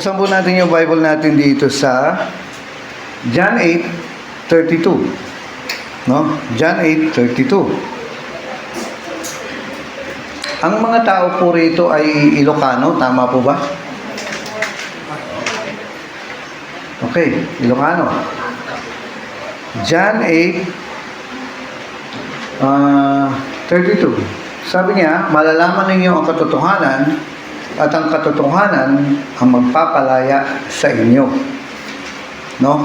Buksan po natin yung Bible natin dito sa John 8:32. No? John 8:32. Ang mga tao po rito ay Ilocano, tama po ba? Okay, Ilocano. John 8:32. Sabi niya, malalaman ninyo ang katotohanan at ang katotohanan ang magpapalaya sa inyo. No?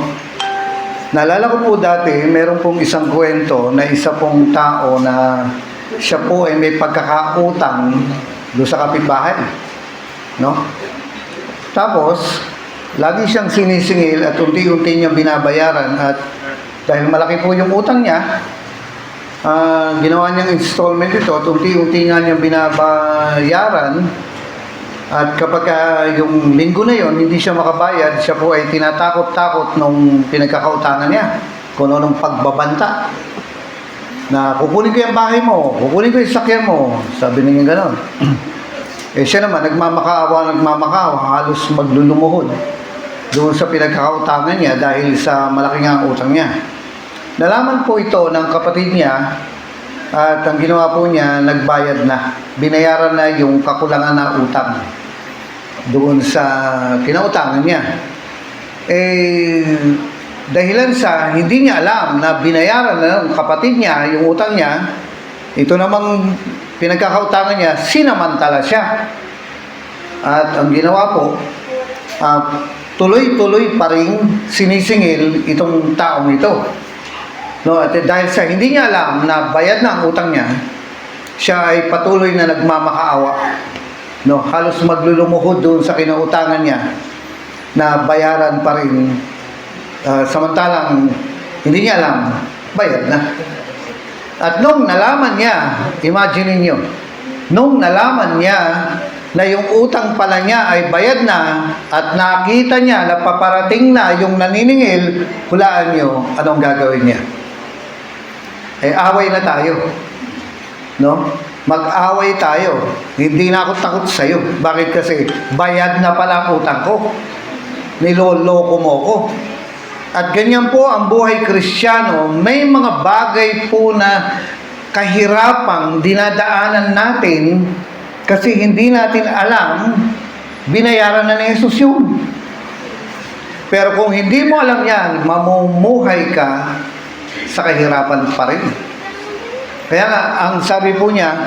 Naalala ko po dati, meron pong isang kwento na isa pong tao na siya po ay may pagkakautang doon sa kapitbahay. No? Tapos, lagi siyang sinisingil at unti-unti niyang binabayaran at dahil malaki po yung utang niya, ginawa niyang installment ito at unti-unti nga niyang binabayaran. At kapag yung linggo na yon hindi siya makabayad, siya po ay tinatakot-takot nung pinagkakautangan niya. Kung anong pagbabanta. Na kukunin ko yung bahay mo, kukunin ko yung sakyan mo. Sabi niya gano'n. Siya naman, nagmamakaawa, halos maglulumuhod doon sa pinagkakautangan niya dahil sa malaki nga ang utang niya. Nalaman po ito ng kapatid niya at ang ginawa po niya, nagbayad na. Binayaran na yung kakulangan na utang doon sa kinautangan niya. Dahilan sa hindi niya alam na binayaran na ng kapatid niya yung utang niya, ito namang pinagkakautangan niya, sinamantala siya. At ang ginawa po, tuloy-tuloy pa rin sinisingil itong taong ito. No, at dahil sa hindi niya alam na bayad na ang utang niya, siya ay patuloy na nagmamakaawa. No, halos maglulumuhod doon sa kinautangan niya na bayaran pa rin. Samantalang hindi niya alam, bayad na. At nung nalaman niya, imagine niyo, nung nalaman niya na yung utang pala niya ay bayad na at nakita niya na paparating na yung naniningil, hulaan niyo, anong gagawin niya? Away na tayo. No? Mag-away tayo. Hindi na ako takot sa iyo. Bakit? Kasi bayad na pala ang utang ko. Niloloko mo ko. At ganyan po ang buhay Kristiyano. May mga bagay po na kahirapang dinadaanan natin kasi hindi natin alam, binayaran na ni Jesus yun. Pero kung hindi mo alam yan, mamumuhay ka sa kahirapan pa rin. Kaya nga, ang sabi po niya,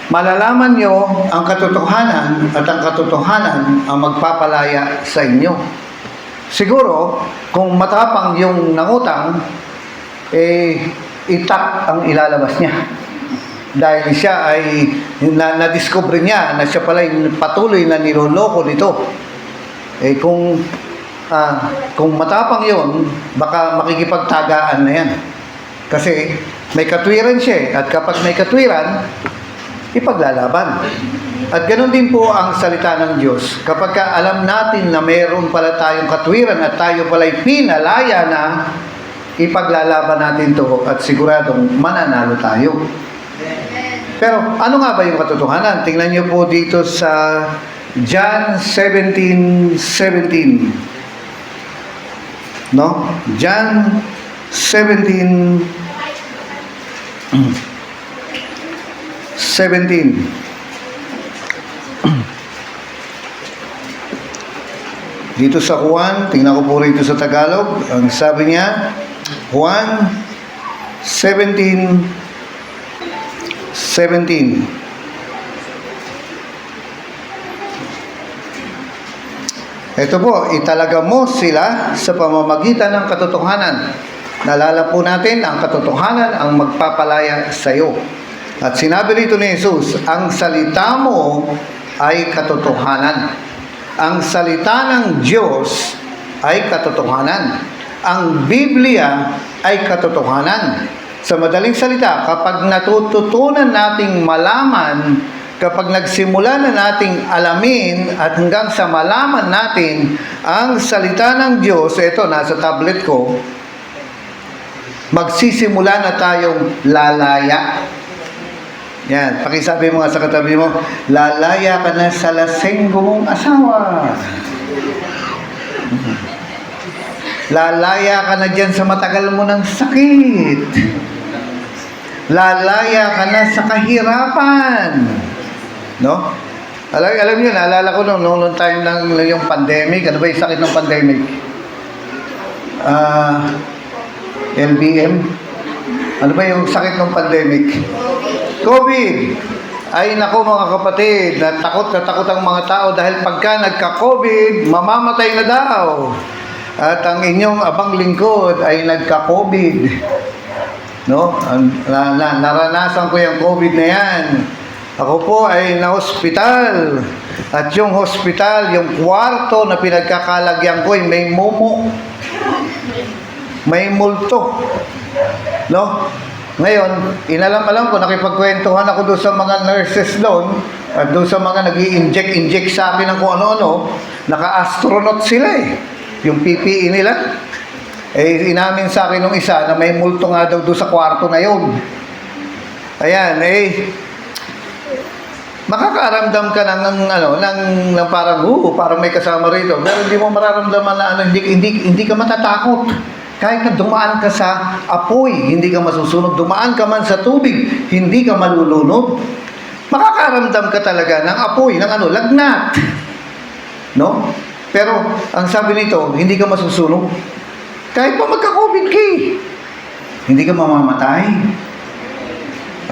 malalaman nyo ang katotohanan at ang katotohanan ang magpapalaya sa inyo. Siguro, kung matapang yung nangutang, itak ang ilalabas niya. Dahil siya ay, na-discover niya na siya pala yung patuloy na niloloko nito. Kung matapang yon, baka makikipagtagaan na yan. Kasi may katwiran siya at kapag may katwiran, ipaglalaban. At ganoon din po ang salita ng Diyos. Kapag alam natin na mayroon pala tayong katwiran at tayo pala'y pinalaya na, ipaglalaban natin to at siguradong mananalo tayo. Pero ano nga ba yung katotohanan? Tingnan niyo po dito sa John 17:17. No? John 17:17. Dito sa Juan, tingnan ko po rito sa Tagalog, ang sabi niya, Juan 17:17. Ito po, italaga mo sila sa pamamagitan ng katotohanan. Nalala po natin, ang katotohanan ang magpapalaya sa iyo. At sinabi rito ni Jesus, ang salita mo ay katotohanan. Ang salita ng Diyos ay katotohanan. Ang Biblia ay katotohanan. Sa madaling salita, kapag natututunan nating malaman, kapag nagsimula na nating alamin at hanggang sa malaman natin ang salita ng Diyos, ito nasa tablet ko, magsisimula na tayong lalaya. Yan, pakisabi mo nga sa katabi mo, lalaya ka na sa lasenggo mong asawa. Lalaya ka na dyan sa matagal mo ng sakit. Lalaya ka na sa kahirapan. No? Alam niyo, naalala ko noong time ng yung pandemic. Ano ba yung sakit ng pandemic? LBM? Ano ba yung sakit ng pandemic? COVID. Ay nako mga kapatid, natakot ang mga tao dahil pagka nagka-COVID, mamamatay na daw. At ang inyong abang lingkod ay nagka-COVID. No? Naranasan ko yung COVID na yan. Ako po ay na-hospital. At yung hospital, yung kwarto na pinagkakalagyan ko ay may mumu. May multo. No? Ngayon, inalam-alam ko, nakipagkwentuhan ako doon sa mga nurses doon at doon sa mga nag-i-inject sa akin ng kung ano-ano, naka-astronaut sila eh. Yung PPE nila. Eh, inamin sa akin nung isa na may multo nga daw doon sa kwarto na yun. Ayan, makakaramdam ka ng parang, parang may kasama rito. Pero hindi mo mararamdaman na hindi ka matatakot. Kahit na dumaan ka sa apoy, hindi ka masusunog. Dumaan ka man sa tubig, hindi ka malulunod. Makakaramdam ka talaga ng apoy, ng lagnat. No? Pero, ang sabi nito, hindi ka masusunog. Kahit pa magka-COVID ka, hindi ka mamamatay.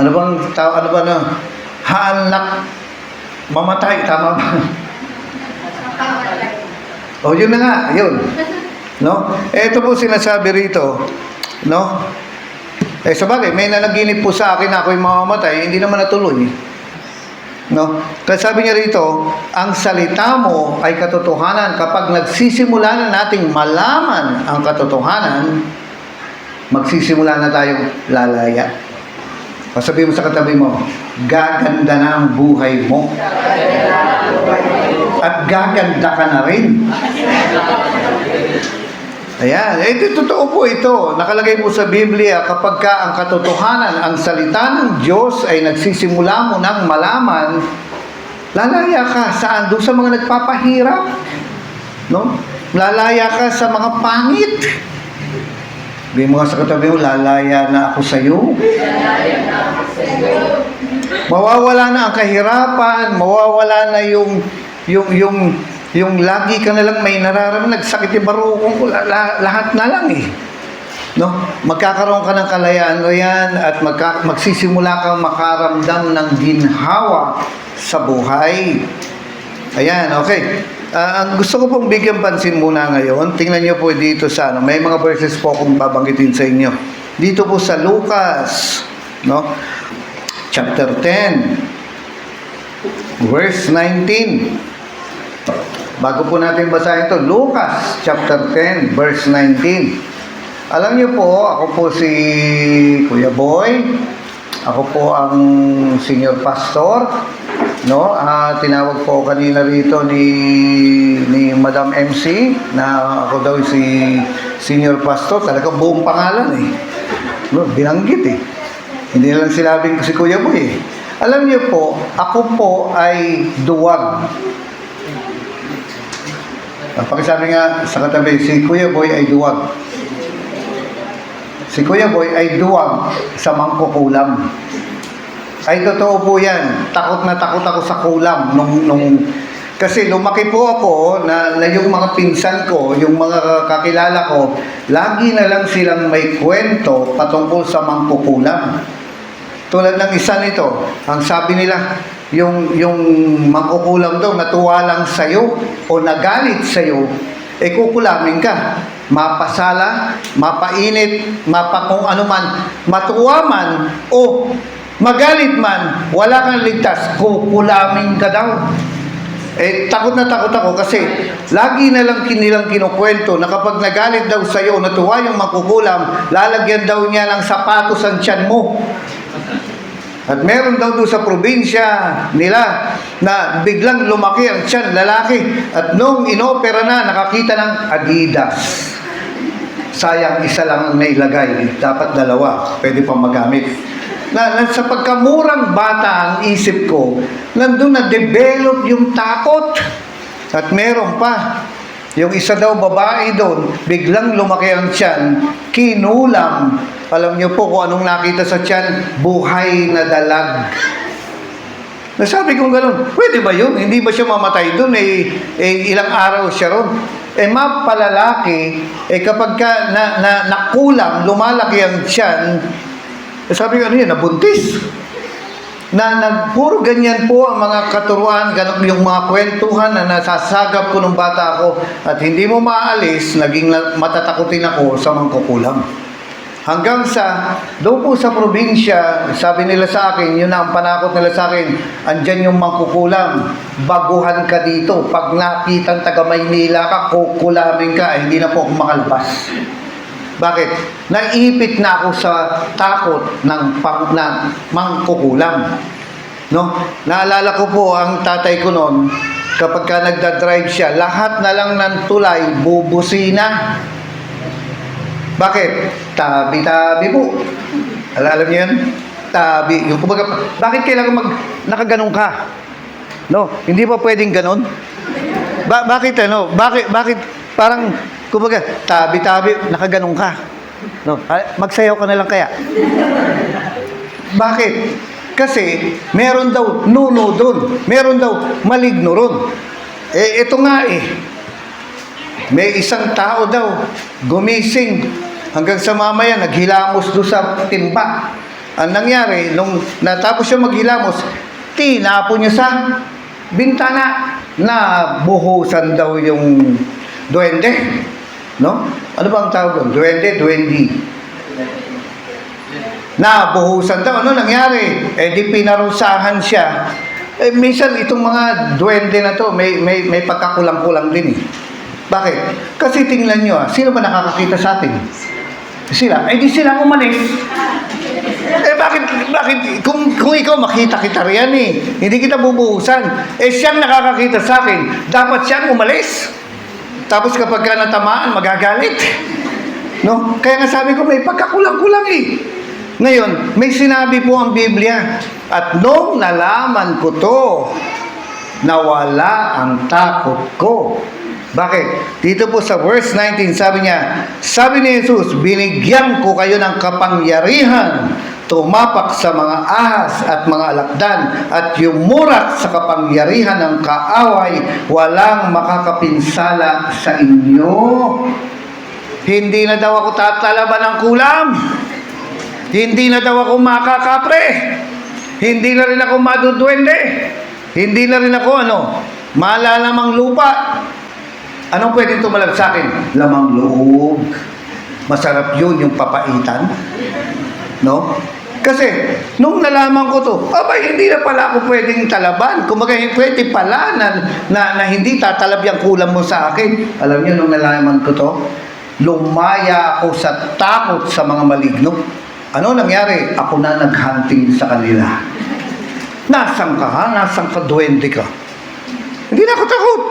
Ano ba na? Hanak, mamatay, tama ba? O, yun na nga, yun. No? Ito po sinasabi rito, no? Sabagay, may nanaginip po sa akin na ako'y mamamatay, hindi naman natuloy. No? Kasi sabi niya rito, ang salita mo ay katotohanan. Kapag nagsisimula na nating malaman ang katotohanan, magsisimula na tayong lalaya. Sabi mo sa katabi mo, gaganda na ang buhay mo. At gaganda ka na rin. Ayan, totoo po ito. Nakalagay po sa Biblia, kapag ka ang katotohanan, ang salita ng Diyos ay nagsisimula mo ng malaman, lalaya ka. Saan? Doon sa mga nagpapahirap. No? Lalaya ka sa mga pangit. Sabi mo sa katabi mo, lalaya na ako sa iyo. Mawawala na ang kahirapan, mawawala na yung lagi ka na lang may nararamdaman, nagsakit yung barukong ko, lahat na lang eh. No? Magkakaroon ka ng kalayaan o yan at magsisimula kang makaramdam ng ginhawa sa buhay. Ayan, okay. Ang gusto ko pong bigyan pansin muna ngayon, tingnan nyo po dito sa may mga verses po akong babanggitin sa inyo. Dito po sa Lucas, no? Chapter 10, verse 19. Bago po natin basahin ito, Lucas chapter 10, verse 19. Alam niyo po, ako po si Kuya Boy. Ako po ang senior pastor. No? Tinawag po kanina rito ni Madam MC na ako daw si senior pastor. Talaga buong pangalan eh. No, binanggit eh. Hindi na lang sinabing ko si Kuya Boy eh. Alam niyo po, ako po ay duwag. Pakisabi nga sa katabi, si Kuya Boy ay duwag. Si Kuya Boy ay duwag sa mangkukulam. Ay totoo po yan. Takot na takot ako sa kulam. Kasi lumaki po ako na yung mga pinsan ko, yung mga kakilala ko, lagi na lang silang may kwento patungkol sa mangkukulam. Tulad ng isa nito, ang sabi nila, yung mangkukulam daw, natuwa lang sa'yo o nagalit sa'yo, kukulamin ka. Mapasala, mapainit, kung ano man, matuwa man, o magalit man, wala kang ligtas, kukulamin ka daw. Takot na takot ako kasi lagi na lang nilang kinukwento na kapag nagalit daw sa'yo, natuwa yung mangkukulam, lalagyan daw niya ng sapatos ang tiyan mo. At meron daw doon sa probinsya nila na biglang lumaki ang tiyan, lalaki. At nung inopera na, nakakita ng Adidas. Sayang, isa lang ang nailagay. Dapat dalawa. Pwede pang magamit. na sa pagkamurang bata ang isip ko, nandun na-develop yung takot. At meron pa, yung isa daw babae doon, biglang lumaki ang tiyan, kinulam. Alam niyo po kung anong nakita sa tiyan? Buhay na dalag. Nasabi kong gano'n, pwede ba yun? Hindi ba siya mamatay doon? Ilang araw siya ron. Mapalalaki, kapag ka nakulam, lumalaki ang tiyan, sabi ko, ano yun, nabuntis. Puro ganyan po ang mga katuruan, yung mga kwentuhan na nasasagap ko nung bata ako, at hindi mo maalis, naging matatakutin ako sa mangkukulam. Hanggang sa, doon po sa probinsya, sabi nila sa akin, yun na ang panakot nila sa akin, andyan yung mangkukulam, baguhan ka dito, pag nakitang taga Maynila ka, kukulamin ka, hindi na po ako makalabas. Bakit? Naipit na ako sa takot ng mangkukulam. No? Naalala ko po ang tatay ko noon, kapag ka nagdadrive siya, lahat na lang ng tulay, bubusina. Bakit? Tabi-tabi po. Alam niyo yun? Tabi. Yung kumbaga, bakit kailangan nakaganong ka? No? Hindi ba pwedeng ganon? Bakit ano? Bakit parang kumbaga, tabi-tabi, nakaganong ka. No? Magsayaw ka na lang kaya. Bakit? Kasi, meron daw nuno doon. Meron daw maligno ron. Ito nga may isang tao daw, gumising. Hanggang sa mamaya, naghilamos doon sa timba. Ang nangyari, nung natapos siya maghilamos, tinapon niya sa bintana. Nabuhusan daw yung duwende. No? Ano ba ang tawag doon? Duwende. Nabuhusan daw. Ano nangyari? Di pinarusahan siya. Minsan itong mga duwende na to, may pagkakulang-kulang din . Bakit? Kasi tingnan nyo, sino ba nakakakita sa atin? Sila. Di sila umalis. Bakit? Kung ikaw makita kita riyan hindi kita bubuhusan. Siyang nakakakita sa akin. Dapat siyang umalis. Tapos kapag ka natamaan, magagalit. No? Kaya nga sabi ko, may pagkakulang-kulang Ngayon, may sinabi po ang Biblia. At nung nalaman ko to, nawala ang takot ko. Bakit? Dito po sa verse 19, sabi ni Jesus, binigyan ko kayo ng kapangyarihan tumapak sa mga ahas at mga alakdan at yumurak sa kapangyarihan ng kaaway, walang makakapinsala sa inyo. Hindi na daw ako tatalaban ng kulam. Hindi na daw ako makakapre. Hindi na rin ako madudwende. Hindi na rin ako malalamang lupa. Anong pwedeng tumalab sa akin? Lamang loob. Masarap yun, yung papaitan. No? Kasi, nung nalaman ko to, hindi na pala ako pwedeng talaban. Kumbaga, pwede pala na hindi tatalab yung kulam mo sa akin. Alam niyo, nung nalaman ko to, lumaya ako sa takot sa mga maligno. Ano nangyari? Ako na naghunting sa kanila. Nasaan ka ha? Nasaan ka duwende ka? Hindi na ako takot.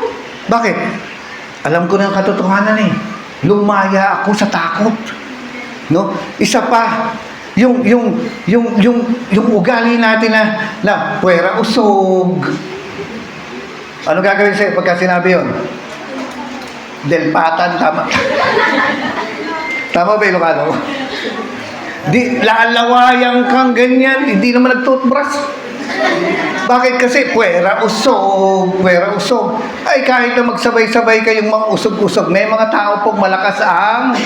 Bakit? Alam ko na ang katotohanan Lumaya ako sa takot. No? Isa pa, yung ugali natin na puwera usog. Ano gagawin sa'yo pagka sinabi yun? Delpatan, tama. Tama ba Ilocano? Lalawayang kang ganyan, hindi naman nag-toothbrush. Bakit? Kasi puwera usog. Ay, kahit na magsabay-sabay kayong mga usog-usog, may mga tao pong malakas ang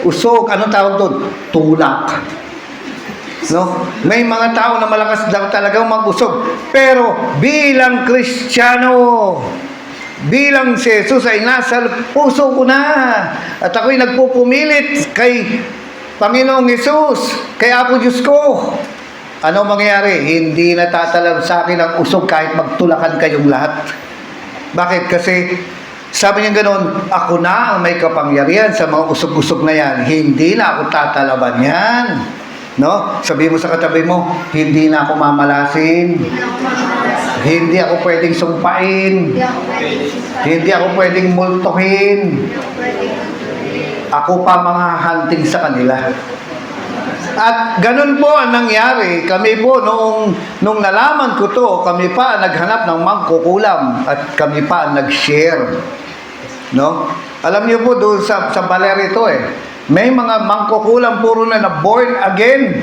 usog. Anong tawag doon? Tulak. No? May mga tao na malakas daw talagang mag-usog. Pero bilang Kristiyano, bilang si Jesus ay nasa puso ko na. At ako'y nagpupumilit kay Panginoong Jesus, kay Apo Diyos ko. Ano mangyayari? Hindi natatalab sa akin ang usog kahit magtulakan kayong lahat. Bakit? Kasi sabi niya ganoon, ako na ang may kapangyarihan sa mga usog-usog na yan. Hindi na ako tatalaban yan. No? Sabi mo sa katabi mo, hindi na ako mamalasin. Hindi ako pwedeng sumpain. Hindi ako pwedeng multuhin. Ako pa mga hunting sa kanila. At ganun po ang nangyari. Kami po, nung nalaman ko to, kami pa ang naghanap ng mangkukulam at kami pa ang nag-share. No? Alam niyo po, doon sa baler ito may mga mangkukulam puro na born again.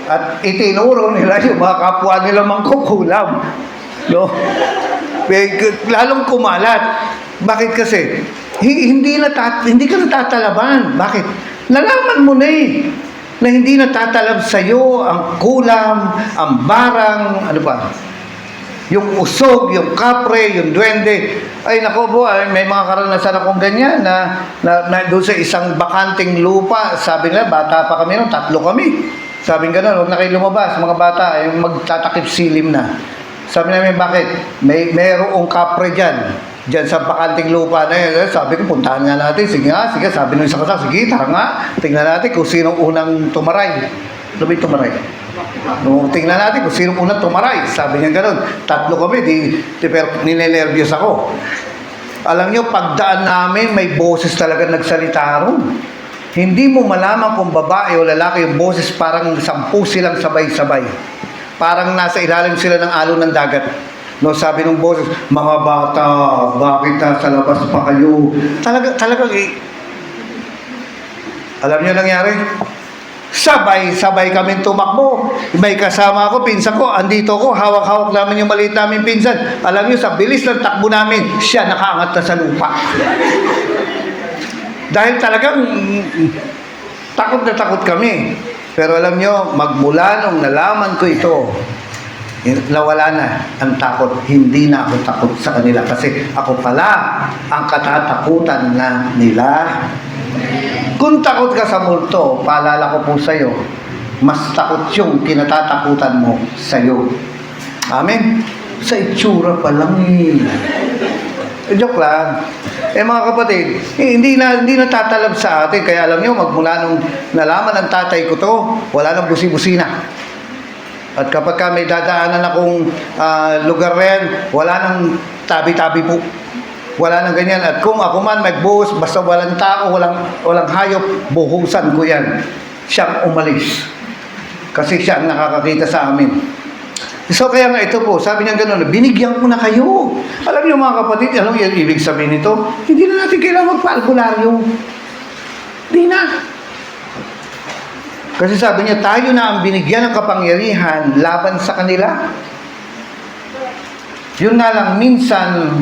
At itinuro nila yung mga kapwa nila mangkukulam. No? Lalong kumalat. Bakit kasi? Hindi ka natatalaban. Bakit? Nalaman mo na na hindi natatalab sa iyo ang kulam, ang barang, ano ba? Yung usog, yung kapre, yung duwende. Ay nako po, may mga karanasan akong ganyan na doon sa isang bakanting lupa, sabi nila, bata pa kami noon, 3 kami. Sabi nga huwag na kayo lumabas, mga bata, ay magtatakip silim na. Sabi namin, bakit? Mayroong kapre dyan sa bakanting lupa na yun. Sabi ko, puntahan nga natin. Sige, sabi nung isang kasama, sige, tara nga, tingnan natin kung sinong unang tumaray. Ano ba yung tumaray? Tingnan natin kung sinong unang tumaray. Sabi niya gano'n, 3 kami, pero ninenervyos ako. Alam niyo, pagdaan namin, may boses talaga nagsalita ron. Hindi mo malaman kung babae o lalaki yung boses, parang 10 silang sabay-sabay. Parang nasa ilalim sila ng alon ng dagat. No, sabi ng boses, mga bata, bakit nasa labas pa kayo? Talagang alam niyo nangyari? Sabay kami tumakbo. May kasama ako, pinsan ko, andito ko, hawak-hawak namin yung maliit namin pinsan. Alam niyo, sa bilis ng takbo namin, siya nakaangat na sa lupa. Dahil talagang takot na takot kami. Pero alam niyo, magmula nung nalaman ko ito, nawala na ang takot. Hindi na ako takot sa kanila kasi ako pala ang katatakutan na nila. Kung takot ka sa multo, paalala ko po sa iyo, mas takot yung kinatatakutan mo sa iyo. Amen? Sa itsura pa lang joke lang. Mga kapatid, hindi na tatalab sa atin. Kaya alam niyo, magmula nung nalaman ng tatay ko to, wala nang busi-busina. At kapag may dadaanan akong lugar rin, wala nang tabi-tabi po. Wala nang ganyan. At kung ako man magbuhos, basta walang tao, walang hayop, buhusan ko yan. Siyang umalis. Kasi siya ang nakakakita sa amin. So kaya nga ito po, sabi niya gano'n, binigyan ko na kayo. Alam niyo mga kapatid, alam niyo ibig sabihin nito? Hindi na natin kailangan magpa-albularyo. Hindi na. Kasi sabi niya, tayo na ang binigyan ng kapangyarihan laban sa kanila. Yun nga lang, minsan,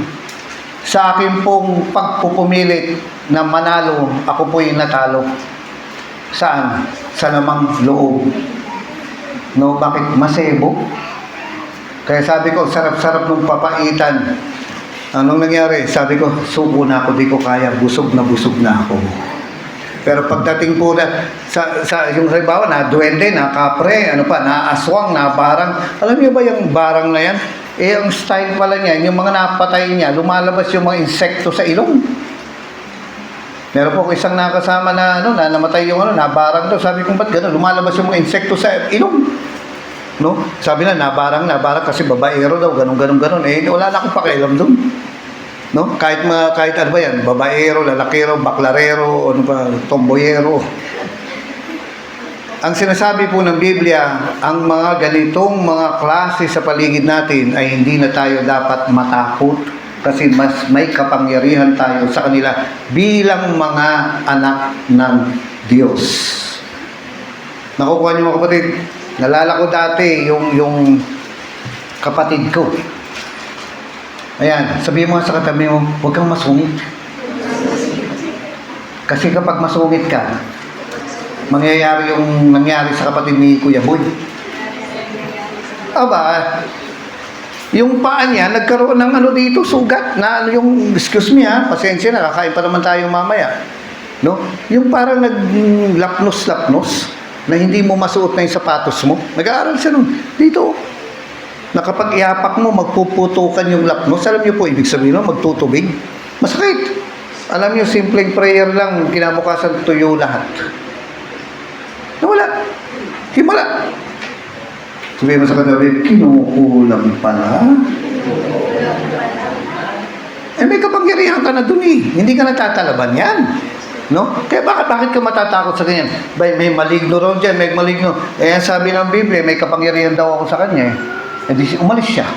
sa akin pong pagpupumilit na manalo, ako po yung natalo. Saan? Sa namang loob. No, bakit? Masebo. Kaya sabi ko, sarap-sarap nung papaitan. Anong nangyari? Sabi ko, suko na ako, di ko kaya, busog na ako. Pero pagdating po na sa yung halimbawa na duwende, na kapre, na aswang, na barang. Alam niyo ba yung barang na yan? Ang style pala niya, yung mga napatay niya, lumalabas yung mga insekto sa ilong. Meron po isang nakasama na na namatay yung na barang daw. Sabi ko, ba't gano'n? Lumalabas yung mga insekto sa ilong. No? Sabi na barang kasi babaero daw, ganun. Wala na akong pakialam doon. No? Kahit ano ba yan, babaero, lalakero, baklarero, tomboyero. Ang sinasabi po ng Biblia, ang mga ganitong mga klase sa paligid natin ay hindi na tayo dapat matakot kasi mas may kapangyarihan tayo sa kanila bilang mga anak ng Diyos. Nakukuha niyo mga kapatid, nalala ko dati yung kapatid ko. Ayan, sabihin mo sa katabi mo, huwag kang masungit. Kasi kapag masungit ka, mangyayari yung nangyari sa kapatid ni Kuya Boy. Yung paa niya, nagkaroon ng dito, sugat, na yung, excuse me pasensya na, kakain pa naman tayo mamaya. No? Yung parang naglapnos-lapnos, na hindi mo masuot na yung sapatos mo. Nag-aaral siya nun. Dito, na kapag iapak mo, magpuputukan yung lapnos. Alam niyo po, ibig sabihin magtutubig. Masakit. Alam niyo, simpleng prayer lang, kinabukasan tuyo lahat. Nawala. Himala. Sabihin mo sa kanabi, kinukulam pala. May kapangyarihan ka na dun Hindi ka natatalaban yan. No? Kaya bakit ka matatakot sa ganyan? May maligno raw dyan, may maligno. Eh, sabi ng Biblia, may kapangyarihan daw ako sa kanya eh. Eh, di umalis siya.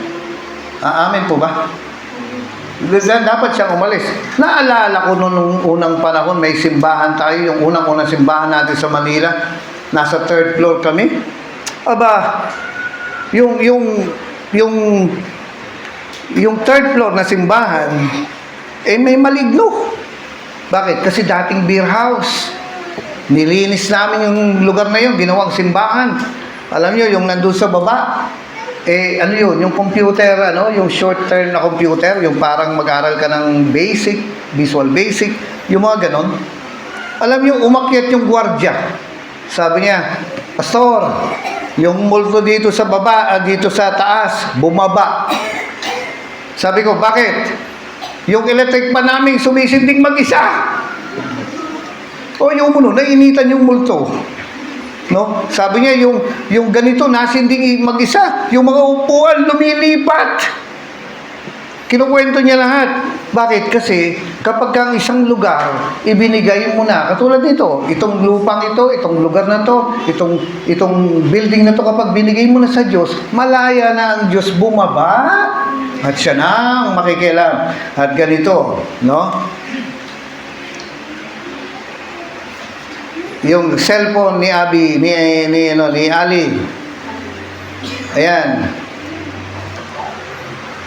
Amen po ba? Dapat siyang umalis. Naalala ko nung unang panahon, may simbahan tayo, yung unang-unang simbahan natin sa Manila. Nasa 3rd floor kami. Aba, yung 3rd floor na simbahan, eh may maligno. Bakit? Kasi dating beer house. Nilinis namin yung lugar na yun, ginawang simbahan. Alam niyo, yung nandun sa baba, eh ano yun, yung computer, yung short term na computer, yung parang mag-aral ka ng basic, visual basic, yung mga ganon. Alam niyo, umakyat yung gwardiya. Sabi niya, Pastor, yung multo dito sa baba, dito sa taas, bumaba. Sabi ko, bakit? Yung electric pa namin sumisinding mag-isa. O yung nainitan yung multo. No? Sabi niya, yung ganito nasinding mag-isa. Yung mga upuan lumilipat. Kinukwento niya lahat. Bakit? Kasi kapag ang isang lugar ibinigay mo na, katulad nito, itong lupang ito, itong lugar na to, itong building na to, kapag binigay mo na sa Diyos, malaya na ang Diyos bumaba at siya na ang makikialam. At ganito, no? Yung cellphone ni Abby, ni Ali. Ayan.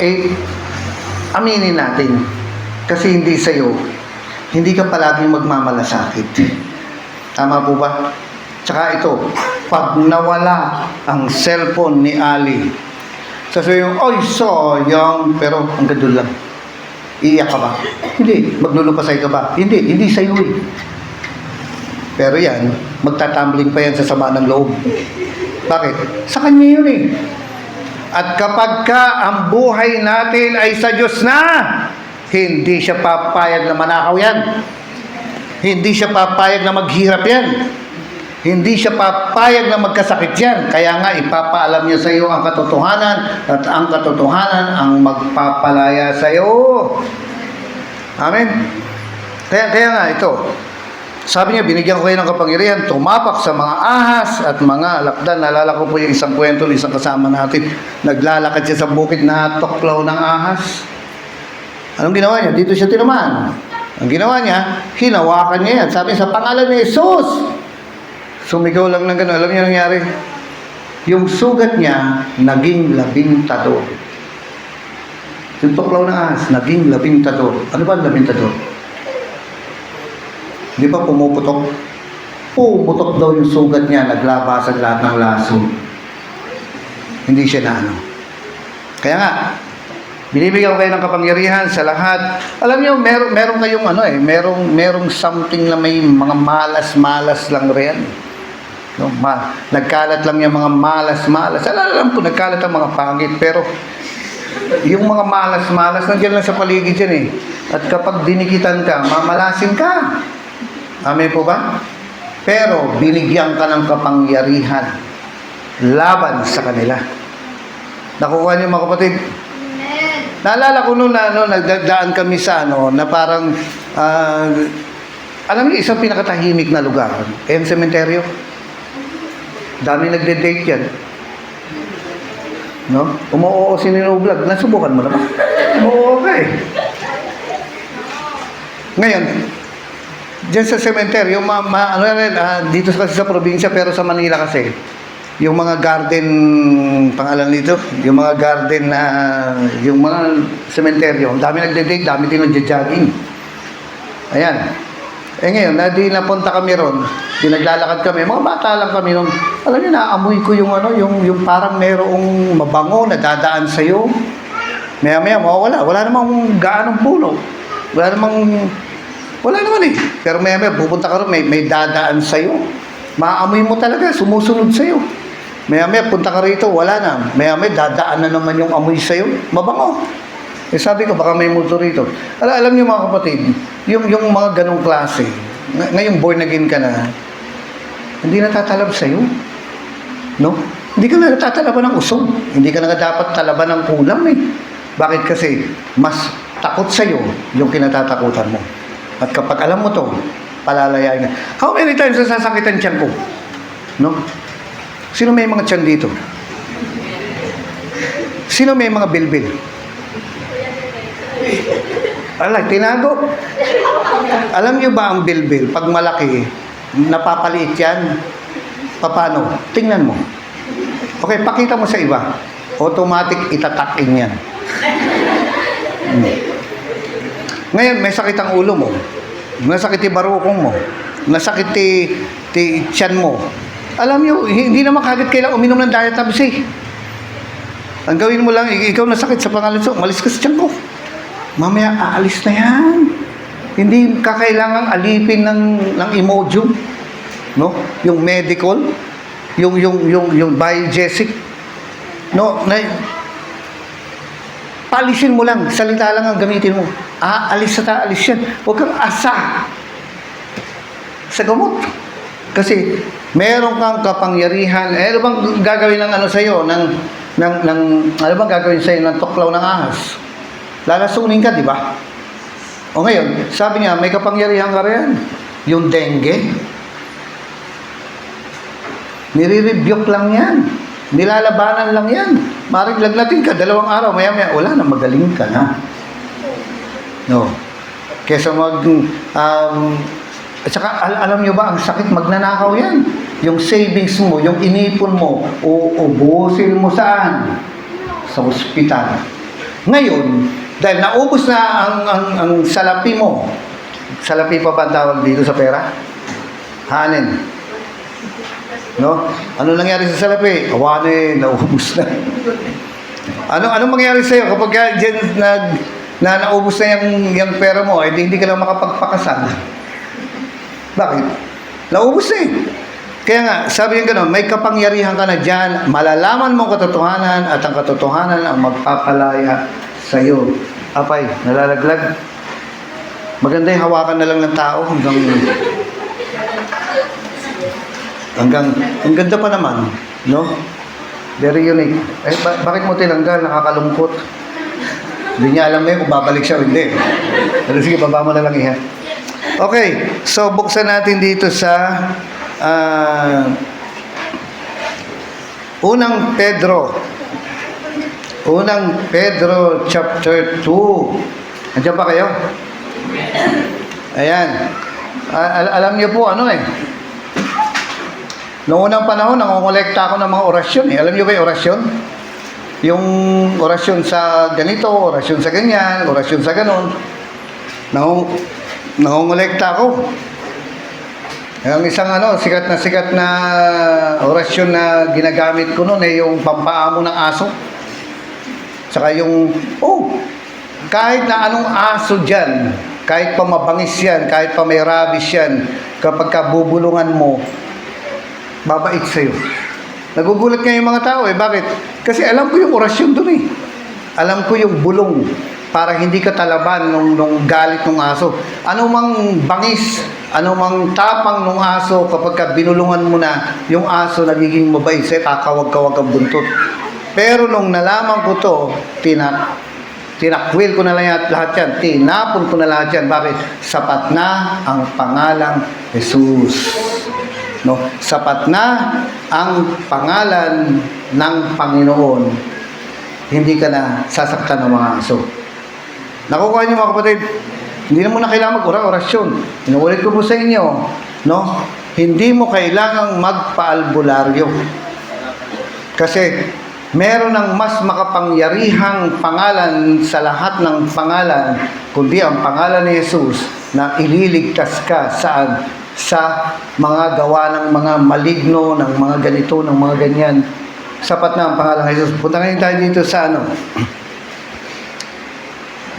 Eh, aminin natin. Kasi hindi sa'yo. Hindi ka palaging magmamalasakit. Tama po ba? Tsaka ito, pag nawala ang cellphone ni Ali, sasabihin mo, oy, sayang, pero hanggang doon lang. Iiyak ka ba? Hindi. Maglulupasay ka ba? Hindi sa'yo eh. Pero yan, magtatumbling pa yan sa sama ng loob. Bakit? Sa kanya yun eh. At kapag ang buhay natin ay sa Diyos na, hindi siya papayag na manakaw yan. Hindi siya papayag na maghirap yan. Hindi siya papayag na magkasakit yan. Kaya nga, ipapaalam niya sa iyo ang katotohanan at ang katotohanan ang magpapalaya sa iyo. Amen? Kaya nga, ito. Sabi niya, binigyan ko kayo ng kapangyarihan, tumapak sa mga ahas at mga alakdan. Naalala ko po yung isang kwento ng isang kasama natin. Naglalakad siya sa bukid na tuklaw ng ahas. Anong ginawa niya? Dito siya tinamaan. Ang ginawa niya, hinawakan niya yan. Sabi sa pangalan ni Jesus. Sumigaw lang ng gano'n. Alam niyo nangyari? Yung sugat niya, naging 12. Yung tuklaw ng ahas, naging 12. Ano ba ang 12? Di ba pumuputok? Pumuputok daw yung sugat niya, naglabasan lahat ng laso. Hindi siya na ano. Kaya nga, binibigyan ko kayo ng kapangyarihan sa lahat. Alam niyo, meron kayong merong something na may mga malas-malas lang rin. No, nagkalat lang yung mga malas-malas. Alam ko, nagkalat ang mga pangit, pero yung mga malas-malas, nandiyan lang sa paligid yan eh. At kapag dinikitan ka, mamalasin ka. Amen po ba? Pero binigyan ka ng kapangyarihan laban sa kanila. Nakukuha niyo mga kapatid? Amen. Naalala ko noon na nagdadaan kami sa na parang alam niyo isang pinakatahimik na lugar, sementeryo. Dami nagde-date yan. No? Umuoo sinublog. Nasubukan mo na ba? Umuoo ka eh. Ngayon, diyan sa sementeryo, dito kasi sa probinsya, pero sa Manila kasi, yung mga garden, pangalan nito, yung mga garden na, yung mga sementeryo, dami nagde-date, dami din nagja-jogging. Ayan. Eh ngayon, napunta kami ron, naglalakad kami, mga bata lang kami ron. Alam niyo, naamoy ko yung yung parang merong mabango na dadaan sa'yo. Maya-maya, mawawala. Wala namang gaanong puno. Wala naman eh. Pero maya-maya, pupunta ka ron, may dadaan sa'yo. Maamoy mo talaga, sumusunod sa'yo. Maya-maya, punta ka rito, wala na. Maya-maya, dadaan na naman yung amoy sa'yo. Mabango. Eh sabi ko, baka may multo rito. Alam niyo mga kapatid, yung mga ganong klase, ngayong born again ka na, hindi natatalab sa'yo. No? Hindi ka na natatalaban ng usog. Hindi ka na dapat talaban ng kulam eh. Bakit? Kasi mas takot sa'yo yung kinatatakutan mo. At kapag alam mo to, palalayain ka. How many times nasasakitan tiyan ko? No? Sino may mga tiyan dito? Sino may mga bilbil? Ala, tinago. Alam niyo ba ang bilbil, pag malaki, napapaliit yan? Paano? Tingnan mo. Okay, pakita mo sa iba. Automatic itatakin yan. Ngayon, may sakit ang ulo mo. Nasakit yung barukong mo. Nasakit tiyan mo. Alam niyo, hindi naman kagad kailangan uminom ng diatabs eh. Ang gawin mo lang, ikaw nasakit sa pangalanso, malis ka sa tiyan ko. Mamaya, aalis na yan. Hindi kakailangang alipin ng Imodium. No? Yung medical, yung biogesic. No, palisin mo lang, salita lang ang gamitin mo. Alis yan. Huwag kang asa sa gamot. Kasi meron kang kapangyarihan. Ano bang gagawin ng ano sa'yo? Ano bang gagawin sa'yo ng tuklaw ng ahas? Lalasunin ka, di ba? O ngayon, sabi niya, may kapangyarihan ka rin. Yung dengue. Nire-rebuke lang yan. Nilalabanan lang yan. Maring laglatin ka, 2 araw, maya-maya, wala na, magaling ka na. No. Kesa at saka, alam nyo ba, ang sakit magnanakaw yan. Yung savings mo, yung inipon mo, uubusin mo saan? Sa ospital. Ngayon, dahil naubos na ang salapi mo, salapi pa ba ang tawag dito sa pera? Hanin. No? Ano nangyari sa salapi? Awanin, naubos na. Anong mangyari sa'yo kapag dyan naubos na yung pera mo, hindi ka lang makapagpakasal? Bakit? Naubos na eh. Kaya nga, sabi niya gano'n, may kapangyarihan ka na dyan, malalaman mo katotohanan at ang katotohanan ang magpapalaya sa'yo. Apay, nalalaglag. Maganda yung hawakan na lang ng tao hanggang ang ganda pa naman, no? Very unique. Bakit mo tinanggal? Nakakalungkot. Hindi niya alam kung babalik siya o hindi. Pero sige, baba mo na lang iha. Okay, so buksan natin dito sa Unang Pedro chapter 2. Andiyan ba kayo? Ayan. Alam niyo po noong unang panahon, nangongolekta ako ng mga orasyon eh. Alam niyo ba yung orasyon? Yung orasyon sa ganito, orasyon sa ganyan, orasyon sa ganon. Nangongolekta ako. Ang isang sikat na orasyon na ginagamit ko noon yung pampaamo ng aso. Saka kahit na anong aso dyan, kahit pa mabangis yan, kahit pa may rabies yan, kapag kabubulungan mo, babait sa'yo. Nagugulat nga yung mga tao Bakit? Kasi alam ko yung orasyon doon Alam ko yung bulong para hindi ka talaban nung galit ng aso. Ano mang bangis, ano mang tapang ng aso, kapag ka binulungan mo na, yung aso nagiging mabait sa'yo, kakawag-kawag ang buntot. Pero nung nalaman ko to, tinakwil ko na lang lahat yan. Tinapon ko na lahat yan. Bakit? Sapat na ang pangalang Jesus. No? Sapat na ang pangalan ng Panginoon. Hindi ka na sasaktan ng mga aso. Nakukuha niyo mga kapatid, hindi na mo na kailangan mag-orasyon. Inuulit ko po sa inyo, no? Hindi mo kailangang magpaalbularyo. Kasi meron ng mas makapangyarihang pangalan sa lahat ng pangalan, kundi ang pangalan ni Jesus na ililigtas ka saan? Sa mga gawa ng mga maligno, ng mga ganito, ng mga ganyan. Sapat na ang pangalan ng Jesus. Punta ngayon tayo dito sa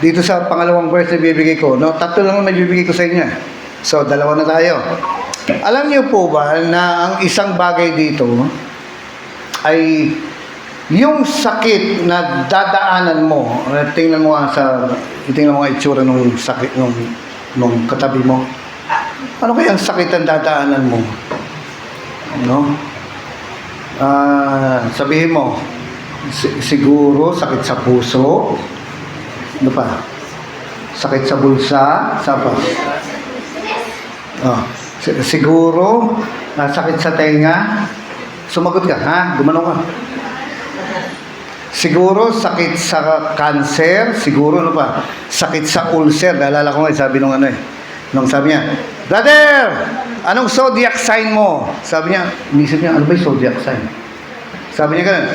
dito sa pangalawang verse na bibigay ko. No? 3 lang na bibigay ko sa inyo. So, 2 na tayo. Alam niyo po ba na ang isang bagay dito ay yung sakit na dadaanan mo, tingnan mo nga itsura ng sakit nung katabi mo. Ano kaya ang sakit ang dadaanan mo? No? Sabihin mo, siguro sakit sa puso. Ano pa? Sakit sa bulsa. Sapa? Oh, siguro, sakit sa tenga. Sumagot ka, ha? Gumanong ka. Siguro, sakit sa cancer. Siguro, ano pa? Sakit sa ulcer. Naalala ko nga, sabi nung ano eh. Nung sabi niya, "Brother, anong zodiac sign mo?" Sabi niya, inisip niya, ano ba yung zodiac sign? Sabi niya ganun,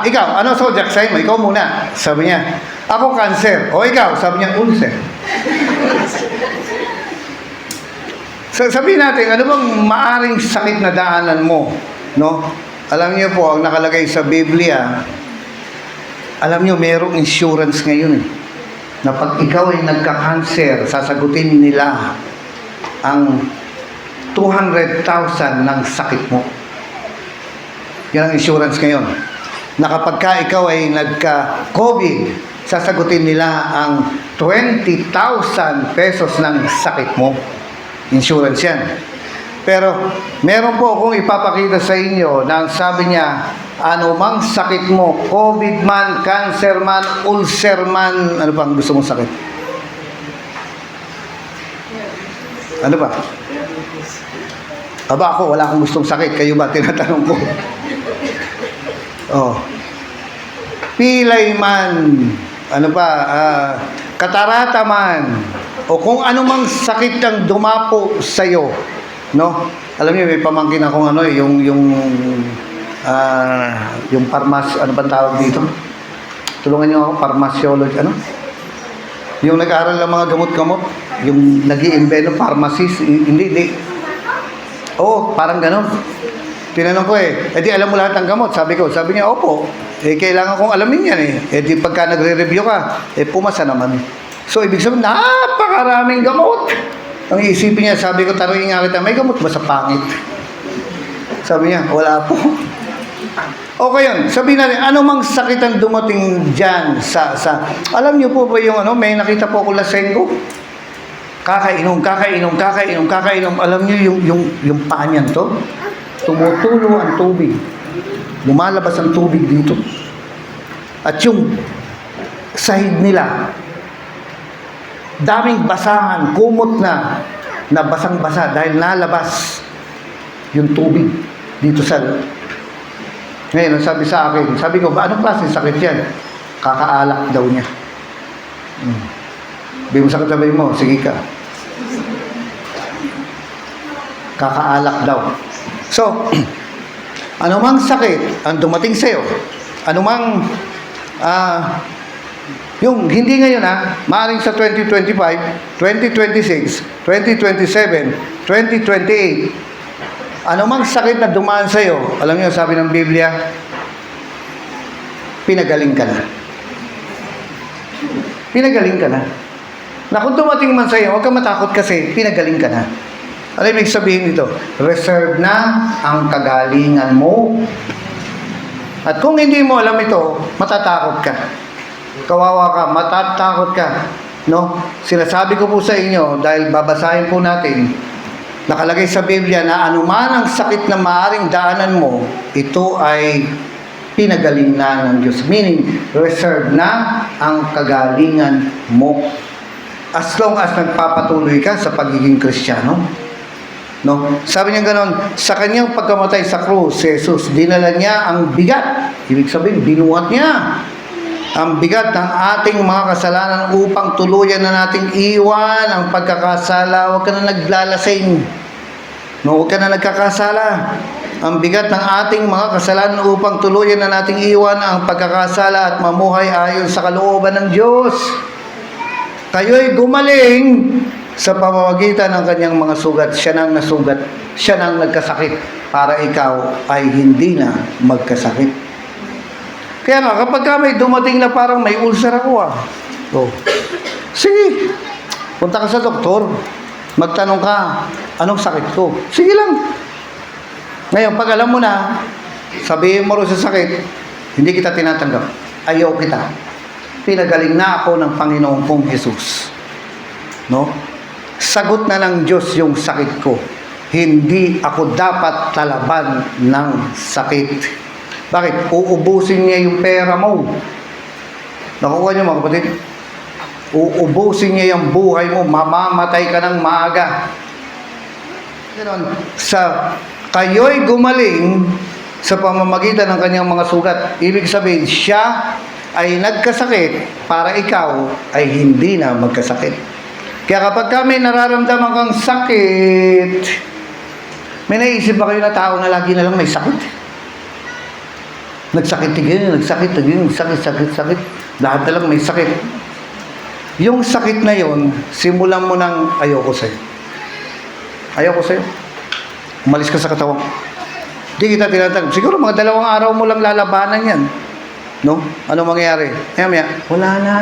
ikaw, ano zodiac sign mo? Ikaw muna. Sabi niya, ako cancer. O ikaw? Sabi niya, ulcer. Sabihin natin, ano bang maaring sakit na daanan mo? No? Alam niyo po, ang nakalagay sa Biblia, alam niyo, merong insurance ngayon eh. Na pag ikaw ay nagka-cancer, sasagutin nila ang 200,000 ng sakit mo. Yan ang insurance ngayon. Na kapag ka ikaw ay nagka-COVID, sasagutin nila ang 20,000 pesos ng sakit mo. Insurance yan. Pero meron po akong ipapakita sa inyo na sabi niya, anumang sakit mo, COVID man, cancer man, ulcer man, ano pa ang gusto mong sakit? Ano ba? Aba ako, wala akong gustong sakit. Kayo ba? Tinatanong ko. Oh. Pilay man, ano pa, katarata man, o kung anumang sakit ang dumapo sa'yo, no? Alam niyo, may pamangkin akong ano, yung ano ba tawag dito? Tulungan niyo ako, pharmaciology, ano? Yung nag-aaral ng mga gamot-gamot, yung nag-i-invento, pharmacist, hindi. Oo, parang gano'n. Tinanong ko di alam mo lahat ng gamot? Sabi niya, opo. Kailangan kong alamin yan di pagka nagre-review ka, pumasa naman. So, ibig sabihin, napakaraming gamot. Ang iisipin niya, sabi ko, tanongin nga kita, may gamot ba sa pangit? Sabi niya, wala po. Okay yun, sabihin natin, ano mang sakit ang dumating dyan alam niyo po ba yung may nakita po ako lasenggo? Kakainom. Alam niyo yung paa niyan to? Tumutulo ang tubig. Lumalabas ang tubig dito. At yung sahig nila, daming basahan, kumot na basang-basa dahil nalabas yung tubig dito sa... Ngayon, sabi sa akin, sabi ko, ba anong klase sakit yan? Kakaalak daw niya. Sabi mo sa katabi mo, sige ka. Kakaalak daw. So, anumang sakit ang dumating sa'yo, anumang, yung hindi ngayon maaaring sa 2025, 2026, 2027, 2028, anumang sakit na dumaan sa'yo, alam niyo, sabi ng Biblia, pinagaling ka na. Pinagaling ka na. Na kung dumating man sa'yo, huwag kang matakot kasi pinagaling ka na. Ano ibig sabihin nito? Reserve na ang kagalingan mo. At kung hindi mo alam ito, matatakot ka. Kawawa ka, matatakot ka. No? Sinasabi ko po sa inyo, dahil babasahin po natin, nakalagay sa Biblia na anuman ang sakit na maaring daanan mo, ito ay pinagaling na ng Diyos. Meaning, reserve na ang kagalingan mo. As long as nagpapatuloy ka sa pagiging Kristiyano. No? Sabi niya ganon, sa kanyang pagkamatay sa krus, si Jesus, dinala niya ang bigat. Ibig sabihin, binuhat niya ang bigat ng ating mga kasalanan upang tuluyan na nating iwan ang pagkakasala. Huwag ka na naglalasing. No, huwag ka na nagkakasala. Ang bigat ng ating mga kasalanan upang tuluyan na nating iwan ang pagkakasala at mamuhay ayon sa kalooban ng Diyos. Kayo'y gumaling sa pamamagitan ng kanyang mga sugat. Siya nang nasugat. Siya nang nagkasakit para ikaw ay hindi na magkasakit. Kaya nga, kapag may dumating na parang may ulcer ako sige, punta ka sa doktor. Magtanong ka, anong sakit ko? Sige lang. Ngayon, pag alam mo na, sabihin mo rin sa sakit, hindi kita tinatanggap. Ayaw kita. Pinagaling na ako ng Panginoon kong Jesus. No? Sagot na ng Diyos yung sakit ko. Hindi ako dapat talaban ng sakit. Bakit? Uubusin niya yung pera mo. Nakuha niyo mga kapatid? Uubusin niya yung buhay mo. Mamamatay ka ng maaga. Ganon. Sa kayo'y gumaling sa pamamagitan ng kanyang mga sugat. Ibig sabihin, siya ay nagkasakit para ikaw ay hindi na magkasakit. Kaya kapag kami nararamdaman kang sakit, may naisip ba kayo na tao na lagi na lang may sakit? Nagsakit tigil, nagsakit, sakit. Lahat na lang may sakit. Yung sakit na yon, simulan mo ng ayoko sa'yo. Ayoko sa'yo. Umalis ka sa katawan. Di kita tinatag. Siguro mga 2 araw mo lang lalabanan yan. No? Ano mangyayari? Maya, wala na.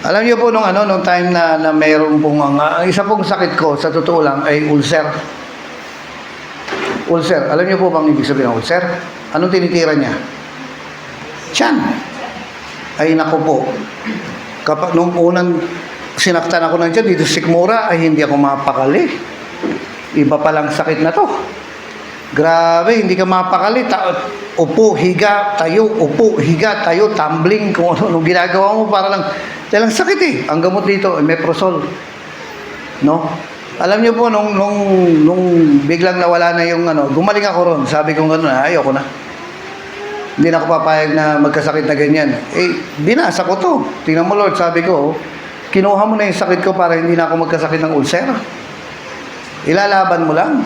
Alam niyo po nung time na mayroon pong ang isa pong sakit ko sa totoo lang ay ulcer. Ulcer. Alam niyo po bang ibig sabihin ng ulcer? Anong tinitira niya? Tiyan. Ay nako po. Kapag nung unang sinaktan ako ng tiyan dito sa sikmura ay hindi ako mapakali. Iba palang sakit na to. Grabe, hindi ka mapakali. Upo, higa, tayo, upo, higa, tayo, tumbling, kung ano ginagawa mo para lang. Dahil lang sakit eh. Ang gamot dito, Meprosol. No? Alam niyo po, nung biglang nawala na yung gumaling ako ron. Sabi ko gano'n, ayoko na. Hindi na ako papayag na magkasakit na ganyan. Binasa ko to. Tingnan mo Lord, sabi ko, kinuha mo na yung sakit ko para hindi na ako magkasakit ng ulcer. Ilalaban mo lang.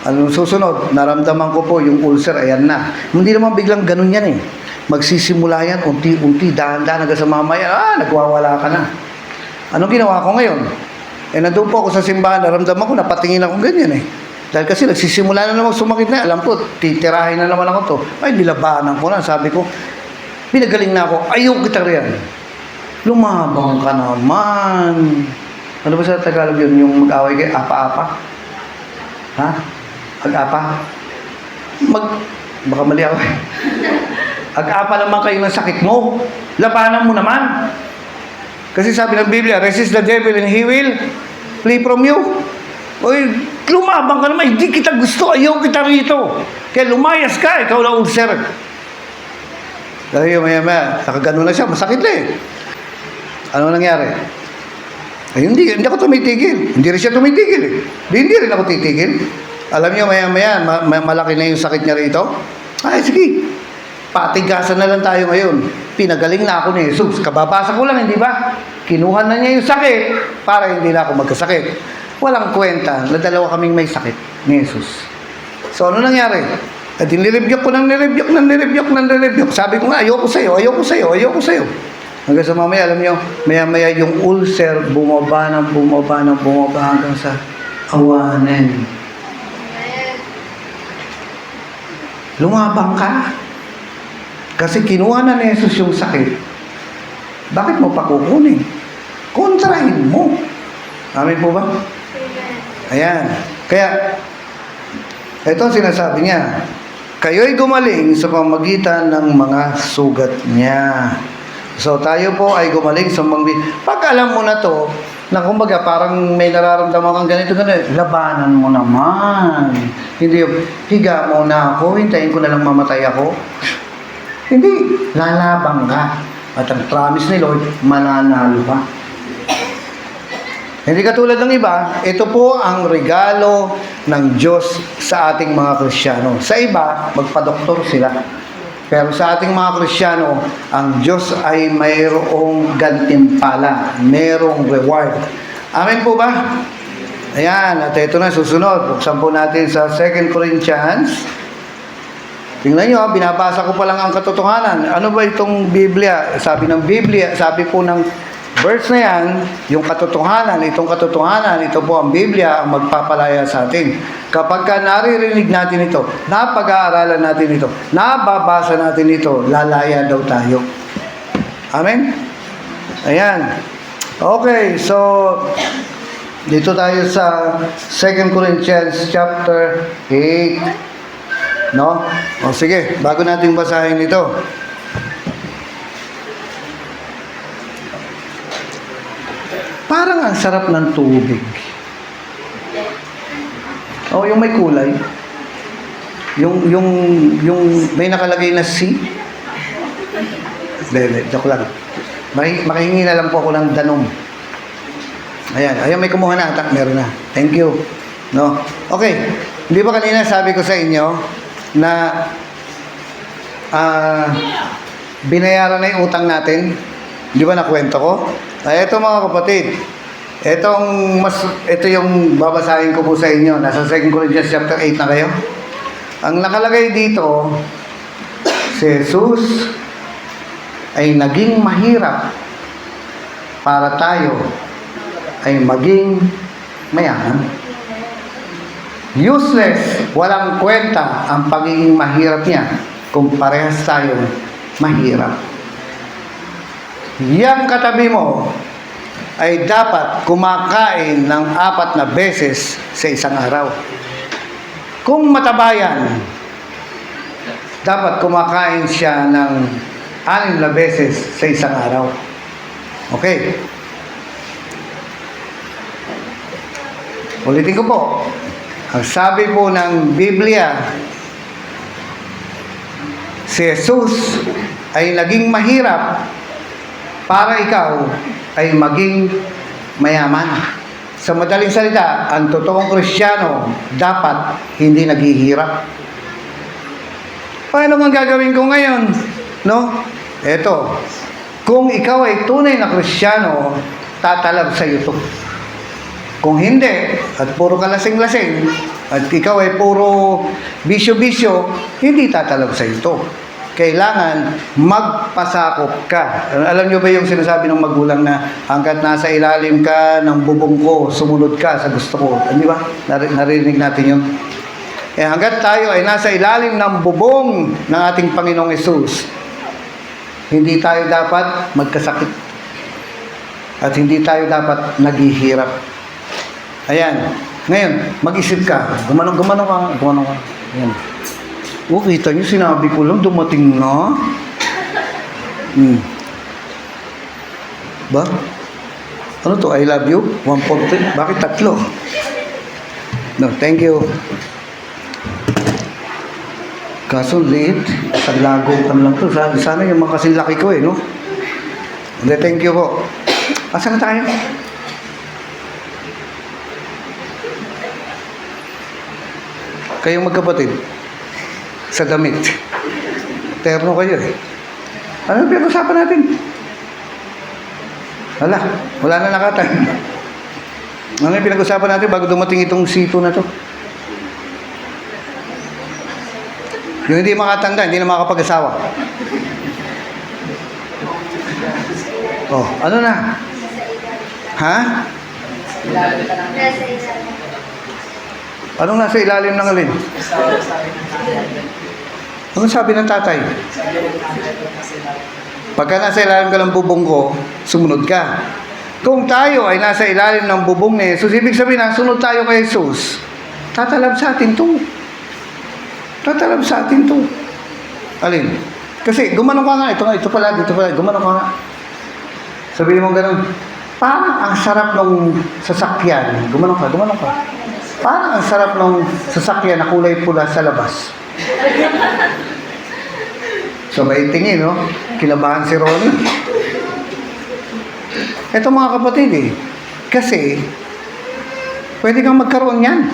Anong susunod? Naramdaman ko po yung ulcer, ayan na. Hindi naman biglang ganun yan eh. Magsisimula yan, unti-unti, dahan-dahan hanggang sa mamaya, nagwawala ka na. Anong ginawa ko ngayon? Nandun po ako sa simbahan, naramdaman ko, napatingin ako ganyan eh. Dahil kasi nagsisimula na naman sumakit na, alam ko, titirahin na naman ako to. Ay, nilabanan ko na, sabi ko, pinagaling na ako, ayaw kita riyan. Lumabang ka naman. Ano ba sa Tagalog yun? Yung mag-away kayo, apa-apa? Ha? Ag-apa? Baka mali ako eh. Ag-apa naman kayo ng sakit mo. Labanan mo naman. Kasi sabi ng Biblia, resist the devil and he will flee from you. Oy, lumabang ka naman. Hindi kita gusto. Ayaw kita rito. Kaya lumayas ka. Ikaw na ulcer. Dahil maya-maya, nakagano na siya. Masakit na eh. Ano nangyari? Ay, hindi ako tumitigil. Hindi rin siya tumitigil eh. Hindi rin ako titigil. Alam niyo, maya-maya, malaki na yung sakit niya rito. Ay, sige. Patigasan na lang tayo ngayon. Pinagaling na ako ni Jesus. Kababasa ko lang, hindi ba? Kinuha na niya yung sakit para hindi na ako magkasakit. Walang kwenta na 2 kaming may sakit ni Jesus. So, ano nangyari? At nilirebyok ko ng nirebyok. Sabi ko nga, ayoko sa'yo. Hanggang sa mamaya, alam niyo, maya-maya yung ulcer, bumaba hanggang sa awanin. Lumabang ka. Kasi kinuha na ni Jesus yung sakit. Bakit mo pa kukunin? Kontrahin mo. Amin po ba? Ayan. Kaya, ito sinasabi niya, kayo'y gumaling sa pamagitan ng mga sugat niya. So, tayo po ay gumaling sa mga... Pag alam mo na to, na kumbaga parang may nararamdaman kang ganito, labanan mo naman. Hindi yung, higa mo na ako, hintayin ko na lang mamatay ako. Hindi, lalabang ka. At ang promise ni Lord, mananalo ka. Hindi katulad ng iba, ito po ang regalo ng Diyos sa ating mga Kristiyano. Sa iba, magpa-doktor sila. Pero sa ating mga Kristiyano, ang Diyos ay mayroong gantimpala, mayroong reward. Amen po ba? Ayan, at ito na susunod. Buksan po natin sa 2 Corinthians. Tingnan nyo, binabasa ko pa lang ang katotohanan. Ano ba itong Biblia? Sabi ng Biblia, sabi po ng verse na yan, yung katotohanan, itong katotohanan, ito po ang Biblia ang magpapalaya sa atin. Kapag ka naririnig natin ito, napag-aaralan natin ito, nababasa natin ito, lalaya daw tayo. Amen? Ayan. Okay, so dito tayo sa 2 Corinthians chapter 8. No? O sige, bago natin basahin ito. Parang ang sarap ng tubig. Oh, yung may kulay. Yung may nakalagay na C. Bebe, joke lang. Makihingi na lang po ako ng danom. Ayan, ayun, may kumuha na. Meron na. Thank you. No? Okay. Hindi ba kanina sabi ko sa inyo na binayaran na yung utang natin? Di ba nakwento ko? Ay, ito mga kapatid. Ito yung babasahin ko po sa inyo. Nasa 2 Corinthians chapter 8 na kayo. Ang nakalagay dito, si Jesus ay naging mahirap para tayo ay maging mayaman. Useless, walang kwenta ang pagiging mahirap niya kung parehas tayong mahirap. Yang katabi mo ay dapat kumakain ng 4 na beses sa isang araw. Kung matabayan, dapat kumakain siya ng 6 na beses sa isang araw. Okay. Ulitin ko po. Ang sabi po ng Biblia, si Jesus ay naging mahirap para ikaw ay maging mayaman. Sa madaling salita, ang totoong Kristiyano dapat hindi naghihirap. Paano ang gagawin ko ngayon? No? Eto, kung ikaw ay tunay na Kristiyano, tatalab sa iyo ito. Kung hindi, at puro ka lasing-lasing, at ikaw ay puro bisyo-bisyo, hindi tatalab sa iyo ito. Kailangan magpasakop ka. Alam nyo ba yung sinasabi ng magulang na hanggat nasa ilalim ka ng bubong ko, sumunod ka sa gusto ko. Di ba? Narinig natin yun. Hanggat tayo ay nasa ilalim ng bubong ng ating Panginoong Hesus, hindi tayo dapat magkasakit. At hindi tayo dapat naghihirap. Ayan. Ngayon, mag-isip ka. Gumanong ka. Ayan. Oh, kita nyo, sinabi ko lang, dumating na. Ba? Ano to? I love you? 140? Bakit 3? No, thank you. Kaso late. Paglago kan lang to. Sana yung mga kasing laki ko no? Hindi, thank you po. Asa na tayo? Kayong magkapatid. Sa damit. Terno kayo Ano pinag-usapan natin? Wala na nakatan. Ano yung pinag-usapan natin bago dumating itong sito na to? Yung hindi makatanda, hindi na makapag-asawa. Oh, ano na? Ha? Anong nasa ilalim ng alin? Anong sabi ng tatay? Pagka nasa ilalim ka ng bubong ko, sumunod ka. Kung tayo ay nasa ilalim ng bubong ni Jesus, ibig sabihin na sunod tayo kay Jesus, tatalab sa atin to. Tatalab sa atin to. Alin? Kasi gumanong ka nga, ito pala, gumanong ka nga. Sabihin mo ganun, parang ang sarap ng sasakyan. Gumanong ka. Parang ang sarap ng sasakyan na kulay pula sa labas. So may tingin, no? Kinabahan si Ronnie. Ito mga kapatid Kasi, pwede kang magkaroon yan.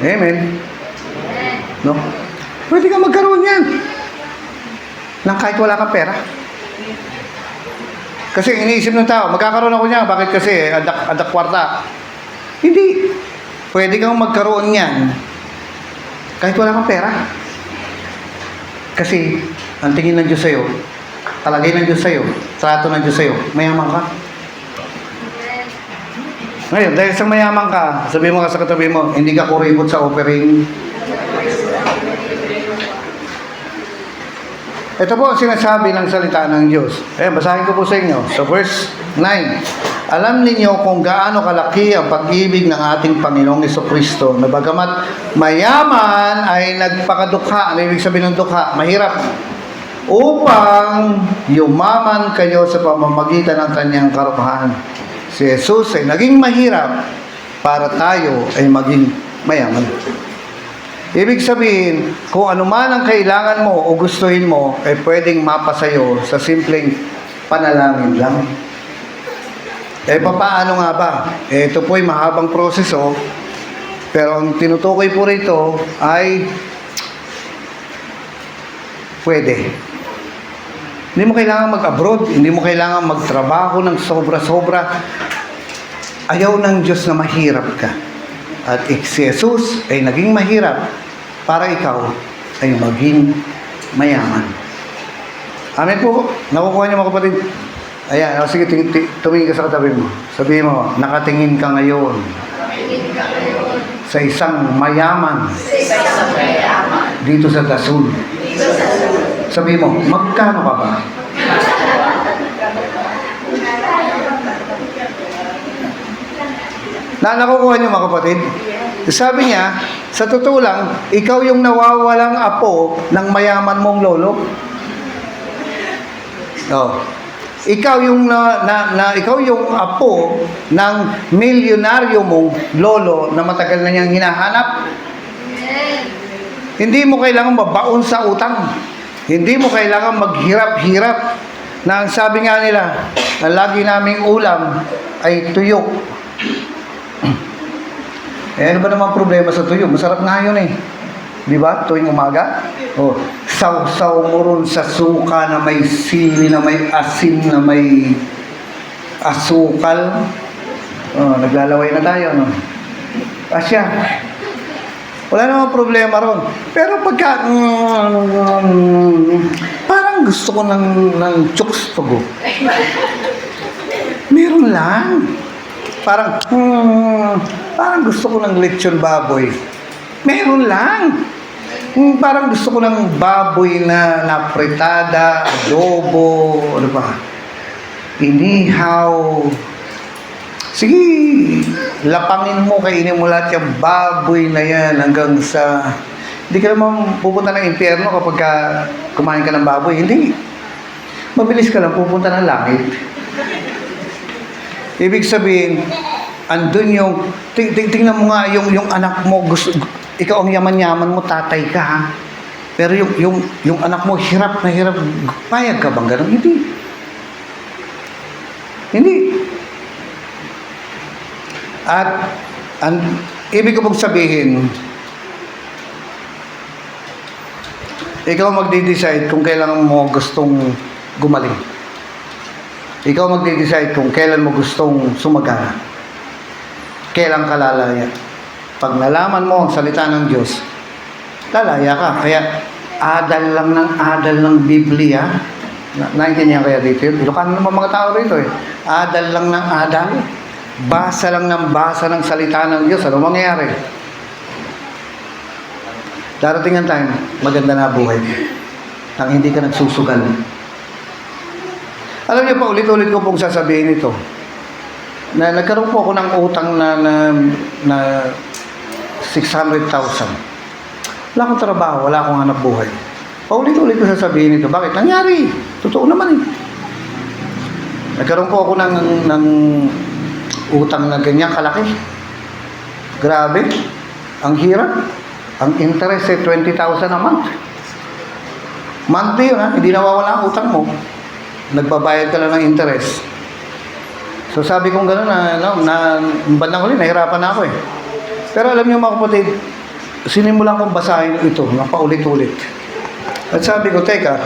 Amen. No? Pwede kang magkaroon yan. Nang kahit wala kang pera. Kasi iniisip ng tao, magkakaroon ako niya. Bakit kasi? Adak kwarta. Hindi. Pwede kang magkaroon yan kahit wala kang pera. Kasi, ang tingin ng Diyos sa'yo, talagay ng Diyos sa'yo, trato ng Diyos sa'yo, mayaman ka. Ngayon, dahil sa mayaman ka, sabihin mo ka sa katabi mo, hindi ka kuripot sa offering. Ito po ang sinasabi ng salita ng Diyos. Basahin ko po sa inyo. Sa verse 9. Alam ninyo kung gaano kalaki ang pag-ibig ng ating Panginoong Jesucristo na bagamat mayaman ay nagpakadukha. Ano ibig sabihin ng dukha? Mahirap. Upang yumaman kayo sa pamamagitan ng kanyang karupahan. Si Jesus ay naging mahirap para tayo ay maging mayaman. Ibig sabihin, kung ano man ang kailangan mo o gustuhin mo, ay pwedeng mapasayo sa simpleng panalangin lang. Papaano nga ba? Ito po'y mahabang proseso, pero ang tinutukoy po rito ay pwede. Hindi mo kailangan mag-abroad, hindi mo kailangan magtrabaho ng sobra-sobra. Ayaw ng Diyos na mahirap ka. At si Jesus ay naging mahirap para ikaw ay maging mayaman. Amen po. Nakukuha niyo mga kapatid. Ayan, sige, tumingin ka sa katabi mo. Sabihin mo, nakatingin ka ngayon sa isang mayaman dito sa Dasul. Sabihin mo, magkano ka ba? Nakukuha niyo mga kapatid? Sabi niya, sa totoo lang, ikaw yung nawawalang apo ng mayaman mong lolo. Oh. Ikaw yung ikaw yung apo ng milyonaryo mong lolo na matagal na niyang hinahanap. Hindi mo kailangan mabaon sa utang. Hindi mo kailangan maghirap-hirap. Na ang sabi nga nila, ang lagi naming ulam ay tuyo. Ano ba namang problema sa tuyo? Masarap nga yun eh. Di ba? Tuwing umaga. Oh, saw-saw mo ron sa suka na may sili, na may asin, na may asukal. Oh, naglalaway na tayo, no? Asya. Wala namang problema ron. Pero pagka, parang gusto ko ng chokes togo. Meron lang. Parang gusto ko ng lechon baboy. Meron lang. Parang gusto ko ng baboy na napritada, adobo, ano ba? Inihaw. Sige, lapangin mo, kainin mo lahat yung baboy na yan hanggang sa... Hindi ka naman pupunta ng impyerno kapag kumain ka ng baboy. Hindi. Mabilis ka lang pupunta ng langit. Ibig sabihin, andun yung... Tingnan mo nga yung anak mo, ikaw ang yaman-yaman mo, tatay ka ha. Pero yung anak mo, hirap na hirap. Payag ka bang ganun? Hindi. Hindi. At ibig ko pong sabihin, ikaw magde-decide kung kailan mo gustong gumaling. Ikaw magde-decide kung kailan mo gustong sumagana. Kailan ka lalaya. Pag nalaman mo ang salita ng Diyos, lalaya ka. Kaya adal ng Biblia. Naintindihan kaya dito yun? Ilocano naman mga tao rito eh. Adal lang ng adal. Basa lang ng basa ng salita ng Diyos. Ano mangyayari? Darating ang time, maganda na buhay. Nang hindi ka nagsusugal. Alam niyo pa, ulit-ulit ko pong sasabihin ito. Na nagkaroon po ako ng utang na 600,000. Wala akong trabaho, wala akong hanap buhay. Paulit-ulit ko sasabihin ito. Bakit? Nangyari. Totoo naman eh. Nagkaroon po ako ng utang na ganyan kalaki. Grabe. Ang hirap. Ang interest ay 20,000 a month. Monthly yun ha. Hindi nawawala ang utang mo. Nagbabayad ka lang ng interest. So sabi kong gano'n na bandang huli, nahirapan na ako eh. Pero alam niyo mga kapatid, sinimulan kong basahin ito na paulit-ulit. At sabi ko, teka,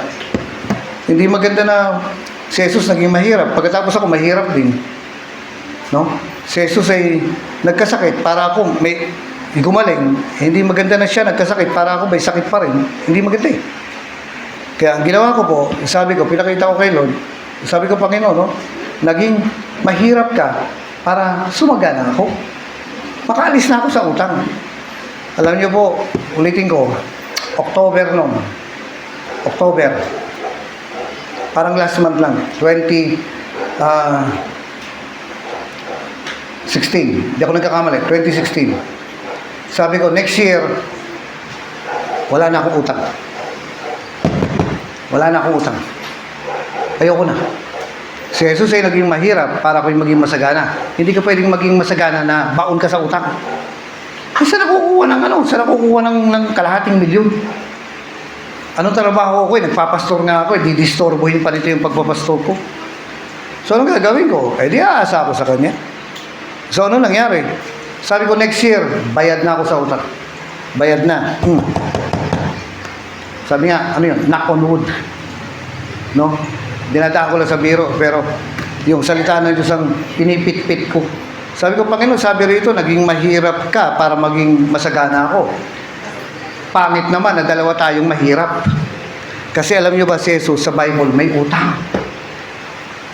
hindi maganda na si Jesus naging mahirap. Pagkatapos ako, mahirap din. No? Si Jesus ay nagkasakit para ako may gumaling. Hindi maganda na siya nagkasakit para ako may sakit pa rin. Hindi maganda eh. Kaya ang ginawa ko po, sabi ko, pinakita ko kay Lord, sabi ko, Panginoon, no? Naging mahirap ka para sumagana ako. Makaalis na ako sa utang. Alam niyo po, ulitin ko, October, parang last month lang, 2016. Hindi ako nagkakamali, 2016. Sabi ko, next year, wala na akong utang. Wala na akong utang. Ayoko na. Si Jesus ay naging mahirap para ako'y maging masagana. Hindi ka pwedeng maging masagana na baon ka sa utang. Saan nakukuha ng kalahating milyon? Anong trabaho ko? Nagpapastor nga ako. Didistorbohin pa nito yung pagpapastor ko. So, anong gagawin ko? Eh, di aasa ako sa kanya. So, ano nangyari? Sabi ko, next year, bayad na ako sa utang. Bayad na. Sabi nga, ano yun? Knock on wood. No? Dinadaan ko lang sa biro, pero yung salita ng Diyos ang pinipit-pit ko. Sabi ko, Panginoon, sabi rito, naging mahirap ka para maging masagana ako. Pangit naman na dalawa tayong mahirap. Kasi alam nyo ba si Jesus sa Bible may utang?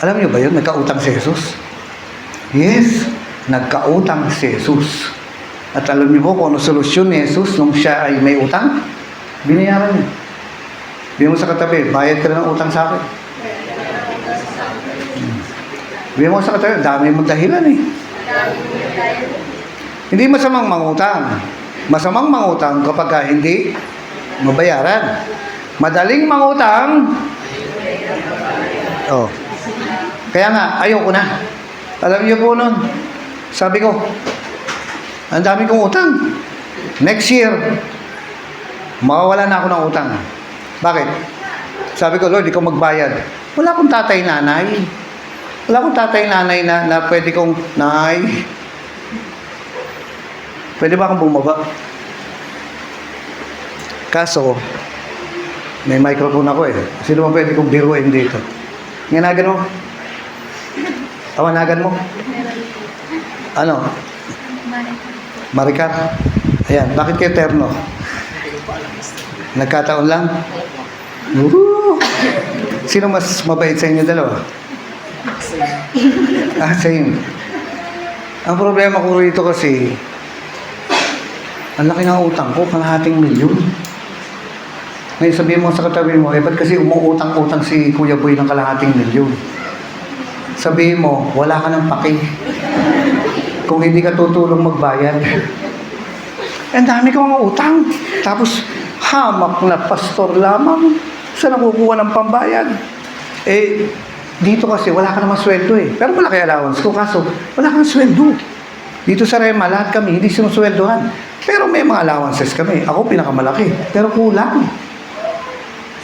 Alam nyo ba yun? Nagkautang si Jesus? Yes, nagkautang si Jesus. At alam nyo po kung ano solusyon ni Jesus nung siya ay may utang? Binayaran niya. Bigyan mo sa katabi, bayad ka na ng utang sa akin. Bigyan mo sa katabi, dami mong dahilan eh. Hindi masamang mangutang. Masamang mangutang kapag hindi mabayaran. Madaling mangutang. Oh. Kaya nga, ayoko na. Alam niyo po nun, sabi ko, ang dami kong utang. Next year, mawawala na ako ng utang. Bakit? Sabi ko, Lord, ikaw magbayad. Wala akong tatay-nanay. Wala akong tatay-nanay na pwede kong, Nay, pwede ba akong bumaba? Kaso, may microphone ako eh. Sino ba pwede kong biruin dito? Nganagan mo? Tawanagan mo? Ano? Maricar? Ayan, bakit kayo terno? Nagkataon lang? Sino mas mabait sa inyo dalawa? Same. Ang problema ko rito kasi, ang laki ng utang ko, kalahating milyon. Ngayon sabihin mo sa katabi mo, ba't kasi umuutang-utang si Kuya Boy ng kalahating milyon? Sabihin mo, wala ka ng paki. Kung hindi ka tutulong magbayad. Ang dami ko mga utang. Tapos, hamak na pastor lamang sa nakukuha ng pambayad. Eh, dito kasi wala ka naman sweldo eh. Pero malaki allowance ko, kaso wala kang sweldo. Dito sa Rema, lahat kami hindi sinusweldohan. Pero may mga allowances kami. Ako pinakamalaki. Pero kulang.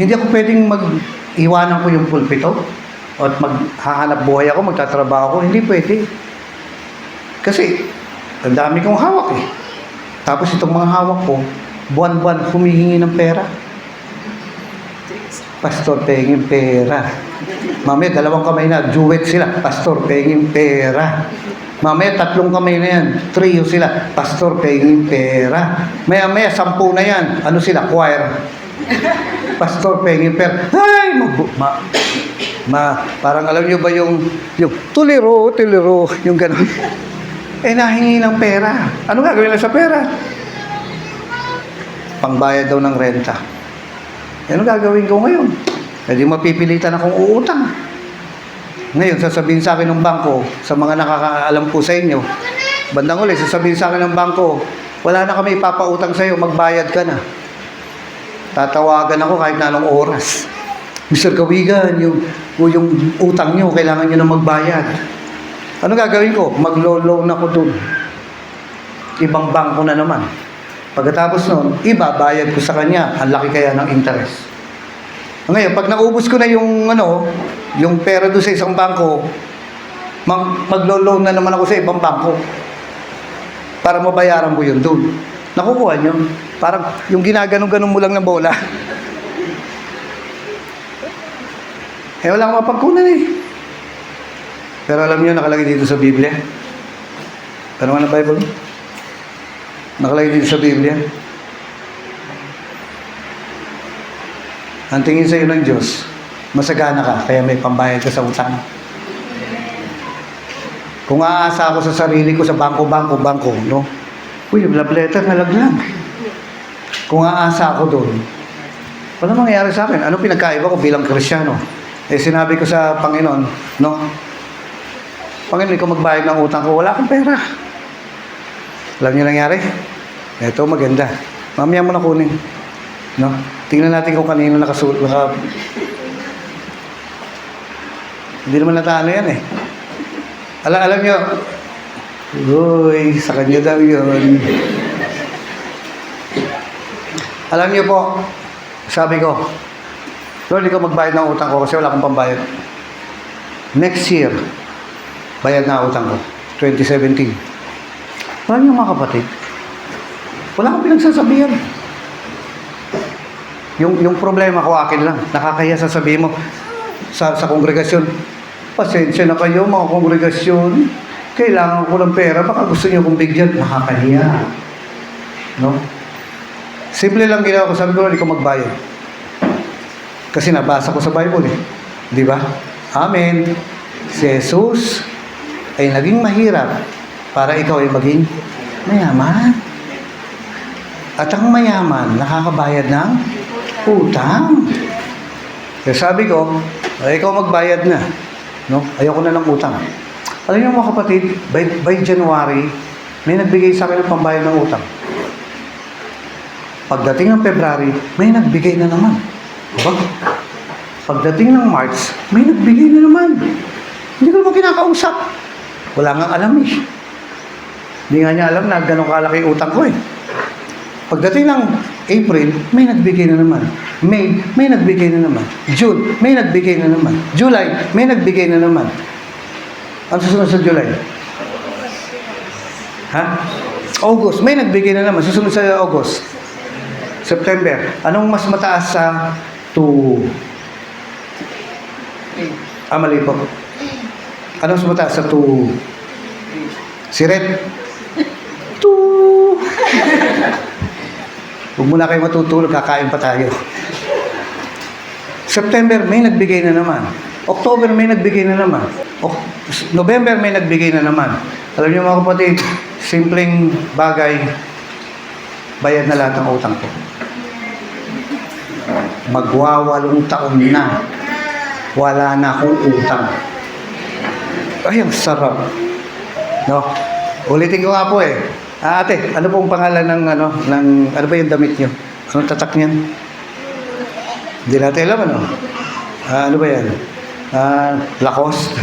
Hindi ako pwedeng iwanan ko yung pulpito at maghahanap buhay ako, magtatrabaho ako. Hindi pwede. Kasi, ang dami kong hawak eh. Tapos itong mga hawak ko, buwan-buwan humihingi ng pera. Pastor, pengin pera. Mamaya, 2 kamay na, duet sila. Pastor, pengin pera. Mamaya, 3 kamay na yan. Trio sila. Pastor, pengin pera. Maya-maya, 10 na yan. Ano sila? Choir. Pastor, pengin pera. Ay! Parang alam nyo ba yung tuliro, yung gano'n. Eh, nahingi ng pera. Ano gagawin lang sa pera? Pangbayad daw ng renta. Ano gagawin ko ngayon? Hindi mapipilitan akong uutang. Ngayon, sasabihin sa akin ng bangko, sa mga nakakaalam po sa inyo, bandang uli, sasabihin sa akin ng bangko, wala na kami ipapautang sa iyo, magbayad ka na. Tatawagan ako kahit na anong oras. Mr. Kawigan, yung utang nyo, kailangan nyo na magbayad. Ano gagawin ko? Maglo-loan ako dun. Ibang bangko na naman. Pagkatapos nun, ibabayad ko sa kanya. Ang laki kaya ng interest. Ngayon, pag naubos ko na yung pera doon sa isang bangko, maglo-loan na naman ako sa ibang bangko. Para mabayaran ko yun doon. Nakukuha nyo? Parang yung ginaganon-ganon mo lang ng bola. Wala akong mapagkunan eh. Pero alam niyo, nakalagay dito sa Biblia. Pero ano Bible? Nakalagay dito sa Biblia. Ang tingin sa iyo ng Diyos, masagana ka, kaya may pambayad ka sa utang. Kung aasa ako sa sarili ko sa bangko, no? Uy, love letter nalaglag. Kung aasa ako doon, wala mangyayari sa akin. Ano pinagkaiba ko bilang Kristiyano? Sinabi ko sa Panginoon, no? Panginoon, ikaw magbayad ng utang ko, wala akong pera. Alam niyo nangyari? Ito, maganda. Mamaya mo na kunin. No? Tingnan natin kung kanino Hindi naman natano yan eh. Alam niyo, uy, sa kanya daw yun. Alam niyo po, sabi ko, Lord, ikaw magbayad ng utang ko kasi wala akong pambayad. Next year, bayad na utang ko. 2017. Wala niyo mga kapatid. Wala akong pinagsasabihan. Yung problema ko akin lang. Nakakaya sasabihin mo sa kongregasyon. Pasensya na kayo mga kongregasyon. Kailangan ko ng pera. Baka gusto niyo kong bigyan. Nakakahiya. No? Simple lang ginawa ko. Sabi ko, hindi ko magbayad. Kasi nabasa ko sa Bible eh. Di ba? Amen. Si Jesus ay naging mahirap para ikaw ay maging mayaman. At ang mayaman, nakakabayad ng utang. Kaya sabi ko, ay ikaw magbayad na. No? Ayoko na ng utang. Alam niyo mga kapatid, by January, may nagbigay sa akin ng pambayad ng utang. Pagdating ng February, may nagbigay na naman. Diba? Pagdating ng March, may nagbigay na naman. Hindi ko naman kinakausap. Wala nga alam eh. Hindi nga niya alam na gano'ng kalaki utang ko eh. Pagdating ng April, may nagbigay na naman. May nagbigay na naman. June, may nagbigay na naman. July, may nagbigay na naman. Ano susunod sa July? Ha? August, may nagbigay na naman. Susunod sa August. September, anong mas mataas sa 2? Mali po. Anong mas mataas sa 2? Si Red? 2. Huwag muna kayo matutulog, kakain pa tayo. September, may nagbigay na naman. October, may nagbigay na naman. November, may nagbigay na naman. Alam niyo mga kapatid, simpleng bagay, bayad na lahat ng utang ko. Magwawalong taon na, wala na akong utang. Ay, ang sarap. No? Ulitin ko nga po eh. Ate, ano pong pangalan ng ano ba yung damit niyo? Anong tatak niyan? Hindi natin alam ano? Ano ba yan? Lacoste?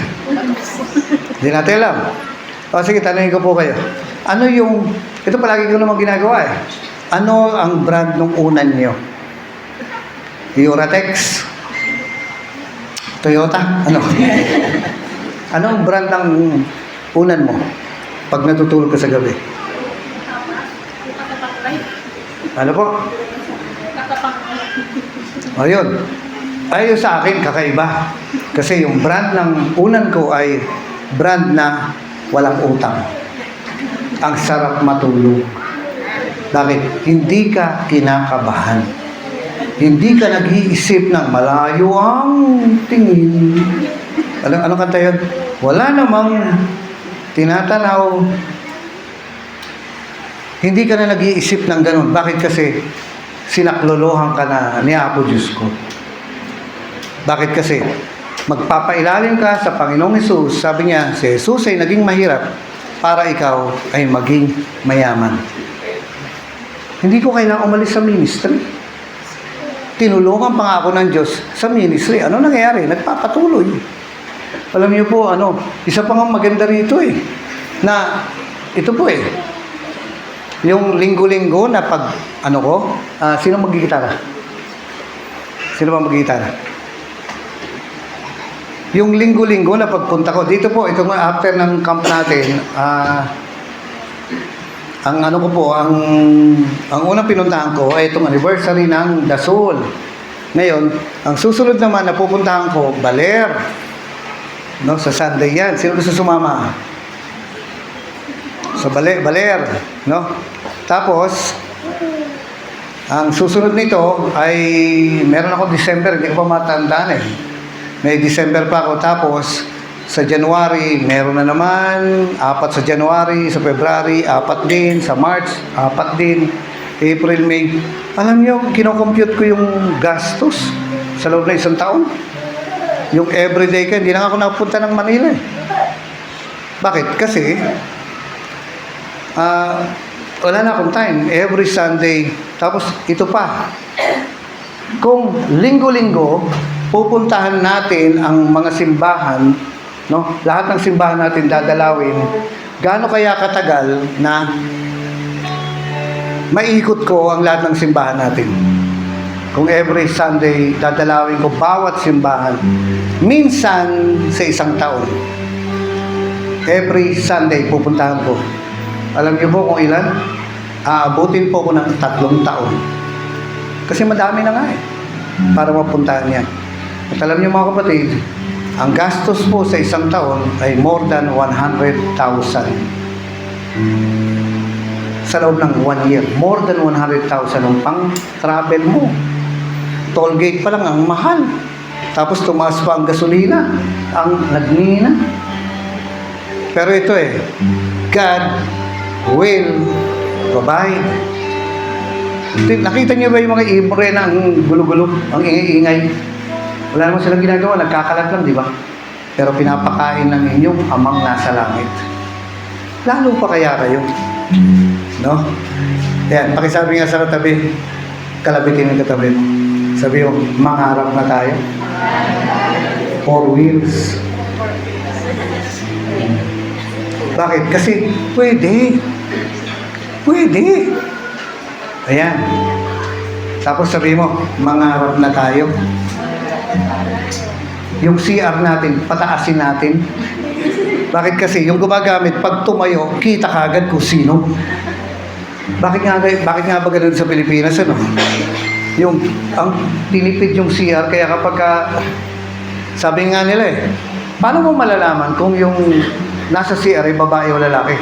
Hindi natin alam. O sige, tanongin ko po kayo. Ano yung, ito palagi ko naman ginagawa eh. Ano ang brand ng unan niyo? Uratex? Toyota? Ano? Ano ang brand ng unan mo pag natutulog ka sa gabi? Ano po? Ayun. Ayun sa akin, kakaiba. Kasi yung brand ng unan ko ay brand na walang utang. Ang sarap matulog. Bakit? Hindi ka kinakabahan. Hindi ka nag-iisip ng malayo ang tingin. Anong kanta yun? Wala namang tinatanaw. Hindi ka na nag-iisip ng ganun. Bakit? Kasi sinaklolohan ka na ni Apo Diyos ko. Bakit kasi? Magpapailalim ka sa Panginoong Hesus. Sabi niya, si Jesus ay naging mahirap para ikaw ay maging mayaman. Hindi ko kailangang umalis sa ministry. Tinulungan pa nga ako ng Diyos sa ministry. Ano nangyayari? Nagpapatuloy. Alam niyo po, isa pa nga maganda rito eh. Na, ito po eh. Yung linggo-linggo na pag, sino mag-gitara? Sino ba mag-gitara? Yung linggo-linggo na pagpunta ko, dito po, ito nga after ng camp natin, ang unang pinuntahan ko ay itong anniversary ng Dasol. Ngayon, ang susunod naman na pupuntahan ko, Baler. No, sa Sunday yan. Sino gusto sumama? Sa Baler, no? Tapos, ang susunod nito ay meron ako December, hindi ko pa matandaan eh. May December pa ako, tapos sa January, meron na naman, 4 sa January, sa February, 4 din, sa March, 4 din, April, May. Alam niyo, kinocompute ko yung gastos sa loob ng isang taon. Yung everyday ka, hindi na ako napunta ng Manila eh. Bakit? Kasi, wala na akong time. Every Sunday, tapos ito pa. Kung linggo-linggo, pupuntahan natin ang mga simbahan, no? Lahat ng simbahan natin dadalawin. Gaano kaya katagal na maiikot ko ang lahat ng simbahan natin? kung every Sunday dadalawin ko bawat simbahan. Minsan sa isang taon. Every Sunday pupuntahan ko. Alam niyo po kung ilan? Aabutin po ko ng 3 taon. Kasi madami na nga para mapuntahan yan. At alam niyo mga kapatid, ang gastos po sa isang taon ay more than 100,000. Sa loob ng 1 year, more than 100,000 ang pang-travel mo. Toll gate pa lang ang mahal. Tapos tumaas pa ang gasolina, ang nagnina. Pero ito God will provide. Nakita niyo ba yung mga ibre na ang gulo-gulo, ang ingay-ingay? Wala naman silang ginagawa, nagkakalat lang, di ba? Pero pinapakain ng inyong amang nasa langit. Lalo pa kaya kayo. No? Yan, pakisabi nga sa katabi, kalabitin ng katabi mo. Sabi mo, mangarap na tayo. 4 wheels. Bakit? Kasi pwede. Pwede. Ayan. Tapos sabi mo, mangarap na tayo. Yung CR natin, pataasin natin. Bakit kasi? Yung gumagamit, pag tumayo, kita kagad kung sino. Bakit nga ba ganun sa Pilipinas, ano? Ang tinipid yung CR, kaya kapag sabi nga nila paano mo malalaman kung yung nasa CR ay babae o lalaki?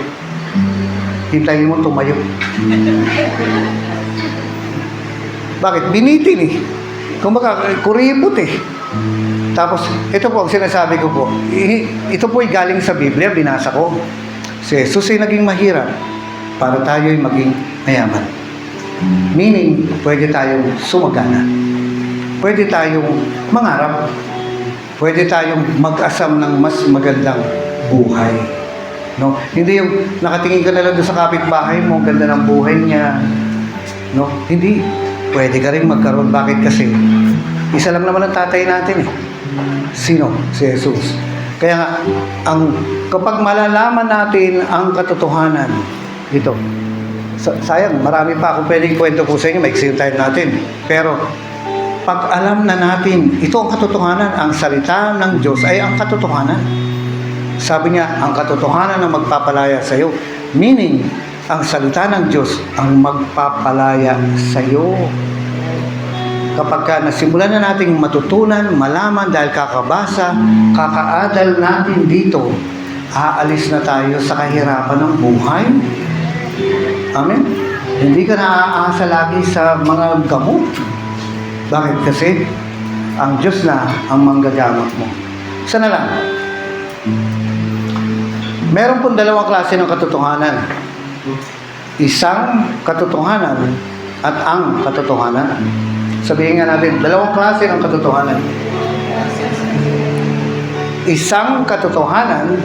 Hintayin mo tumayo. Bakit? Binitin Kumbaga, kuripot Tapos, ito po ang sinasabi ko po. Ito po ay galing sa Biblia, binasa ko. Si Jesus ay naging mahirap para tayo ay maging mayaman. Meaning, pwede tayong sumagana. Pwede tayong mangarap. Pwede tayong mag-asam ng mas magandang buhay. No? Hindi yung nakatingin ka na lang doon sa kapitbahay mo, ganda ng buhay niya. No? Hindi. Pwede ka rin magkaroon. Bakit kasi? Isa lang naman ang tatay natin Sino? Si Jesus. Kaya nga, kapag malalaman natin ang katotohanan, ito, sayang, marami pa akong pwedeng kwento po sa inyo, maiksi yung time natin. Pero, pag alam na natin, ito ang katotohanan, ang salita ng Diyos ay ang katotohanan. Sabi niya, ang katotohanan ang magpapalaya sa iyo. Meaning, ang salita ng Diyos ang magpapalaya sa iyo. Kapag nasimulan na nating matutunan, malaman dahil kakabasa, kakaadal natin dito, aalis na tayo sa kahirapan ng buhay. Amen? Hindi ka na-aasa lagi sa mga gamot. Bakit? Kasi ang Diyos na ang manggagamot mo. Isa na lang. Meron pong 2 klase ng katotohanan. Isang katotohanan at ang katotohanan. Sabihin nga natin, 2 klase ng katotohanan. Isang katotohanan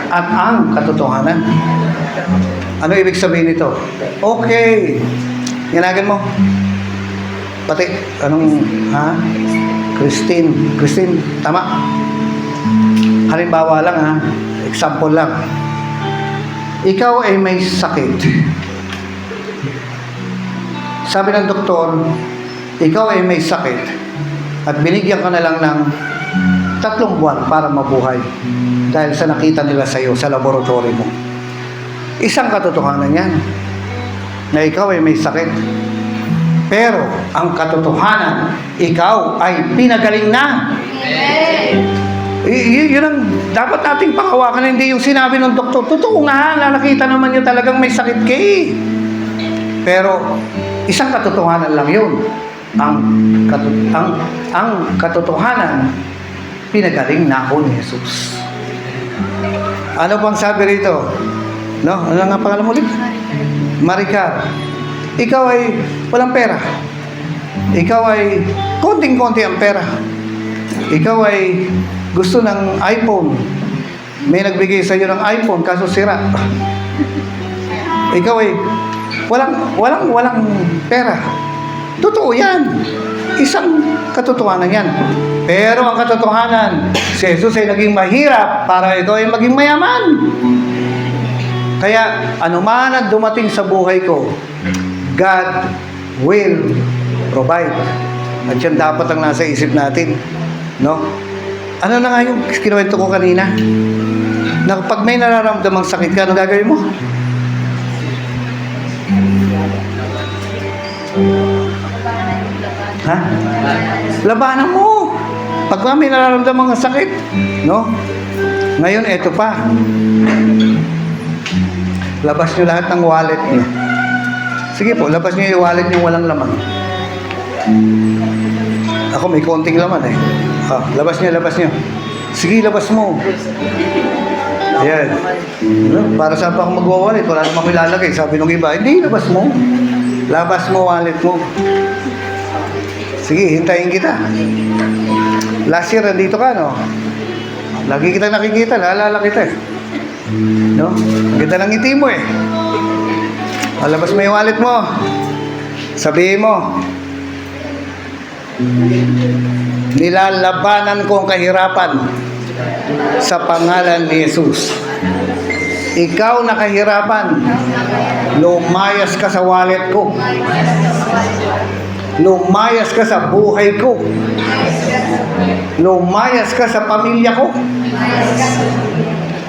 at ang katotohanan. Ano ibig sabihin nito? Okay. Yanagan mo. Pati, Christine, tama. Halimbawa lang example lang. Ikaw ay may sakit. Sabi ng doktor, ikaw ay may sakit at binigyan ka na lang ng 3 buwan para mabuhay dahil sa nakita nila sa iyo sa laboratory mo. Isang katotohanan yan na ikaw ay may sakit. Pero ang katotohanan, ikaw ay pinagaling na. Yun ang dapat nating panghawakan, hindi yung sinabi ng doktor. Totoo nga, nakita naman niya talagang may sakit ka Pero isang katotohanan lang yun. Ang katotohanan, pinagaling na ako ni Jesus. Ano bang sabi rito? No? Ano nga pangalan mo ulit? Maricar. Ikaw ay walang pera. Ikaw ay konting-konti ang pera. Ikaw ay gusto ng iPhone. May nagbigay sa iyo ng iPhone kaso sira. Ikaw ay walang pera. Totoo yan. Isang katotohanan yan. Pero ang katotohanan, si Jesus ay naging mahirap para ikaw ay maging mayaman. Kaya anuman ang dumating sa buhay ko, God will provide. At yan dapat ang nasa isip natin. No? Ano na nga yung kinuwento ko kanina? Na pag may nararamdamang sakit ka, ano gagawin mo? Ha? Labanan mo. Pag may nararamdamang sakit, no? Ngayon, eto pa. Labas nyo lahat ng wallet nyo. Sige po, labas nyo yung wallet nyo walang laman. Ako may konting laman eh. Labas nyo. Sige, labas mo. Ayan. Para saan pa ako magwawalit? Wala namang ilalagay. Sabi nung iba, hindi, labas mo. Labas mo, wallet mo. Sige, hintayin kita. Last year, nandito ka, no? Lagi kita nakikita, naalala kita eh. No? Ang ganda ng ngiti mo eh. Labas mo yung wallet mo. Sabihin mo, nilalabanan ko ang kahirapan sa pangalan ni Jesus. Ikaw na kahirapan, lumayas ka sa wallet ko. Lumayas ka sa buhay ko. Lumayas ka sa pamilya ko.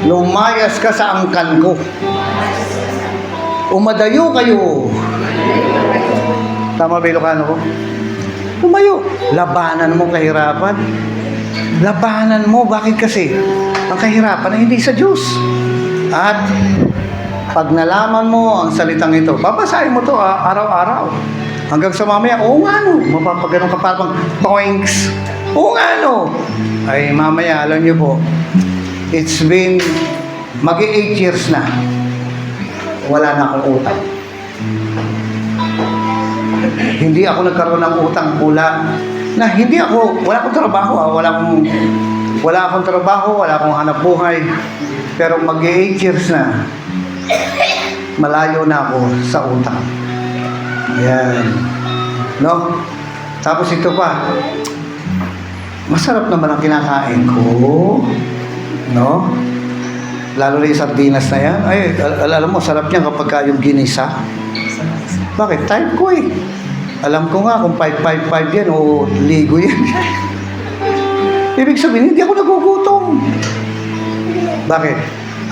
Lumayas ka sa angkan ko. Umadayo kayo. Tama ba Ilocano ko? Tumayo. Labanan mo kahirapan. Labanan mo. Bakit kasi? Ang kahirapan ay hindi sa Diyos. At pag nalaman mo ang salitang ito, babasahin mo to araw-araw. Hanggang sa mamaya, oo nga no. Mapapaganon ka parang points. Oo nga no. Ay mamaya, alam niyo po, it's been mag-8 years na. Wala na akong utang. Hindi ako nagkaroon ng utang mula na hindi ako, wala akong trabaho, wala akong trabaho, wala akong hanap buhay. Pero mag-8 years na, malayo na ako sa utang. Ayan. No? Tapos ito pa, masarap naman ang kinakain ko. No? Lalo na yung sardinas na yan. Ay, alam mo, sarap niya kapag yung ginisa. Bakit? Type ko eh. Alam ko nga kung 555 yan o ligo yan. Ibig sabihin, hindi ako nagugutom. Bakit?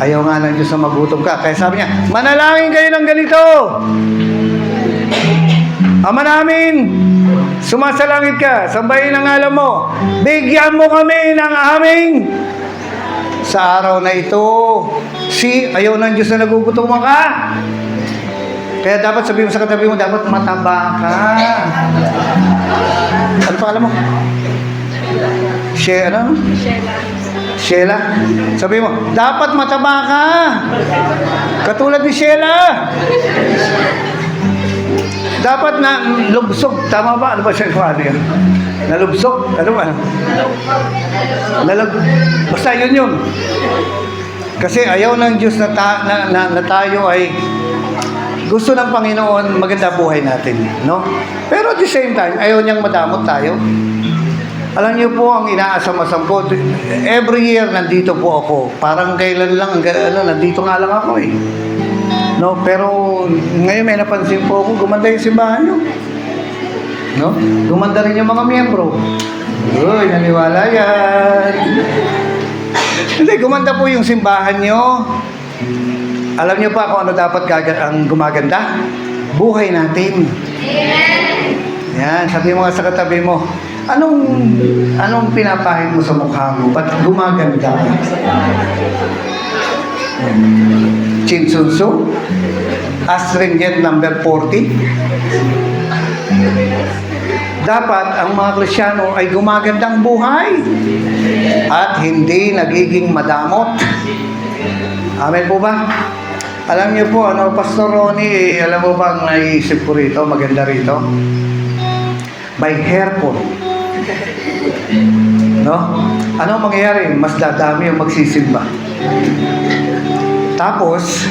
Ayaw nga ng Diyos na magutom ka. Kaya sabi niya, manalangin kayo ng ganito. Ama namin, sumasalangit ka, sambahin ang ngalan mo. Bigyan mo kami ng aming sa araw na ito. Ayaw ng Diyos na nagugutom ka. Kaya dapat sabihin mo sa katabi mo, dapat mataba ka. Ano pa alam mo? Sheila. Sabihin mo, dapat mataba ka. Katulad ni Sheila. Dapat na lubsog. Tama ba? Ano ba siya? Ano yan? Nalubsog? Ano ba? Basta yun. Kasi ayaw ng Diyos na tayo ay gusto ng Panginoon maganda buhay natin, no? Pero at the same time, ayaw niyang madamot tayo. Alam niyo po, ang inaasam-asam ko, every year nandito po ako. Parang kailan lang, nandito nga lang ako eh. No? Pero ngayon may napansin po ako, gumanda yung simbahan niyo. No? Gumanda rin yung mga miyembro. Uy, naniwala yan. Hindi, gumanda po yung simbahan niyo. Alam niyo pa kung ano dapat ang gumaganda? Buhay natin. Amen. Yan, sabi mo nga sa katabi mo, anong pinapahid mo sa mukha mo? Ba't gumaganda ka? Chinsunso? Astringent number 40? Dapat ang mga Kristyano ay gumagandang buhay at hindi nagiging madamot. Amen po ba? Alam niyo po, Pastor Ronnie, alam mo bang naisip ko rito, maganda rito? By hairpon. No? Ano mangyayari? Mas dadami yung magsisimba. Tapos,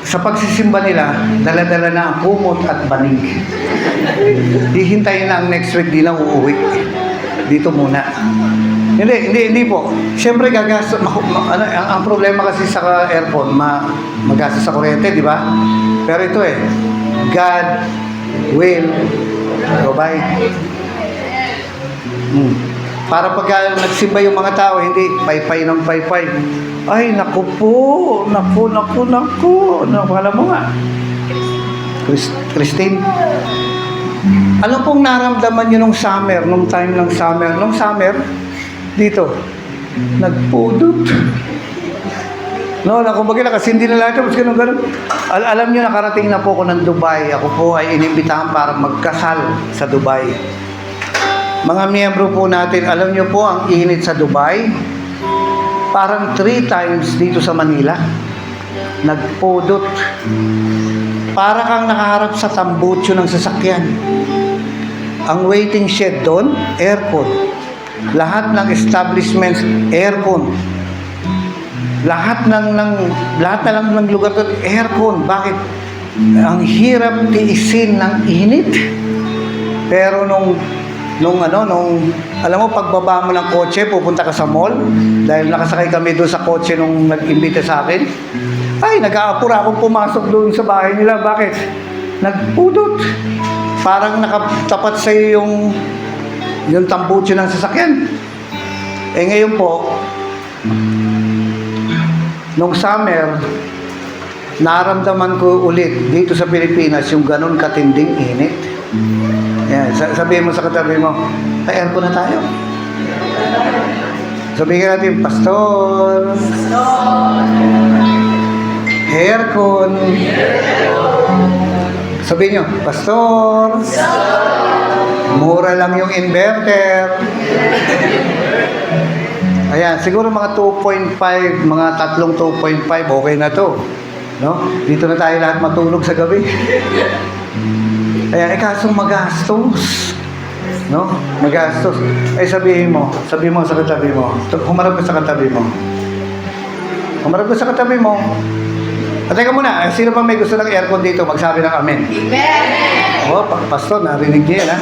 sa pagsisimba nila, dala-dala na ang kumot at banig. Hihintayin na ang next week, di na uuwi. Dito muna. Hindi po. Siyempre gagastos ang problema kasi sa airphone, magastos sa kuryente, di ba? Pero ito God will Dubai. Para pagka nagsimba yung mga tao, hindi paypay ng paypay. Ay, naku po. Naku. Alam mo nga. Christine, ano pong naramdaman nyo nung summer, nung time ng summer? Nung summer, dito, nagpudot. No, kumbaga kasi hindi na lahat, tapos ganun. Alam nyo, nakarating na po ako ng Dubai. Ako po ay inimbitahan para magkasal sa Dubai. Mga miyembro po natin, alam nyo po, ang init sa Dubai, parang 3 times dito sa Manila. Nagpudot. Para kang nakaharap sa tambutso ng sasakyan. Ang waiting shed doon, aircon. Lahat ng establishments, aircon. Lahat na lang ng lugar doon, aircon. Bakit? Ang hirap tiisin ng init. Pero alam mo, pagbaba mo ng kotse, pupunta ka sa mall, dahil nakasakay kami doon sa kotse nung nag-imbita sa akin, ay, nag-aapura akong pumasok doon sa bahay nila. Bakit? Nagpudot. Parang nakatapat sa iyo yung tambutso ng sasakyan. Eh ngayon po, nung summer, naramdaman ko ulit dito sa Pilipinas yung ganun katinding init. Yan, sabihin mo sa katabi mo, aircon na tayo. Sabihin natin, Pastor, aircon. Sabihin nyo, Pastor, mura lang yung inverter. Ayan, siguro mga 2.5, mga tatlong 2.5, okay na to. No? Dito na tayo lahat matulog sa gabi. Ayan, kaso magastos. No? Magastos. Ay sabihin mo sa katabi mo. Humarap ka sa katabi mo. Humarap ka sa katabi mo. At teka muna, sino pa may gusto ng aircon dito? Magsabi ng amen. Amen! O, pastor, narinig niya yan, ha?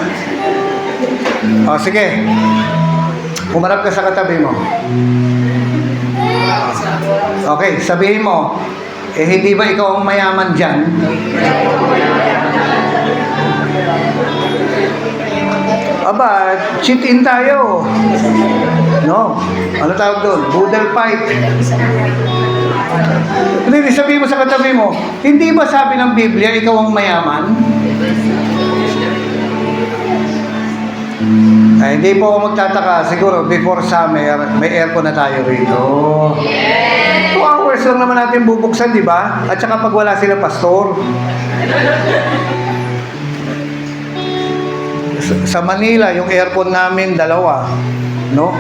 O, sige. Humarap ka sa katabi mo. Okay, sabihin mo, hindi ba ikaw ang mayaman dyan? Aba, cheat-in tayo. No? Ano tawag doon? Boodle fight. Hindi, sabihin mo sa katabi mo, hindi ba sabi ng Biblia, ikaw ang mayaman? Ay, hindi po ako magtataka. Siguro, before summer, may aircon na tayo rito. 2 hours lang naman natin bubuksan, di ba? At saka pag wala sila, pastor. Sa Manila, yung aircon namin, 2. No?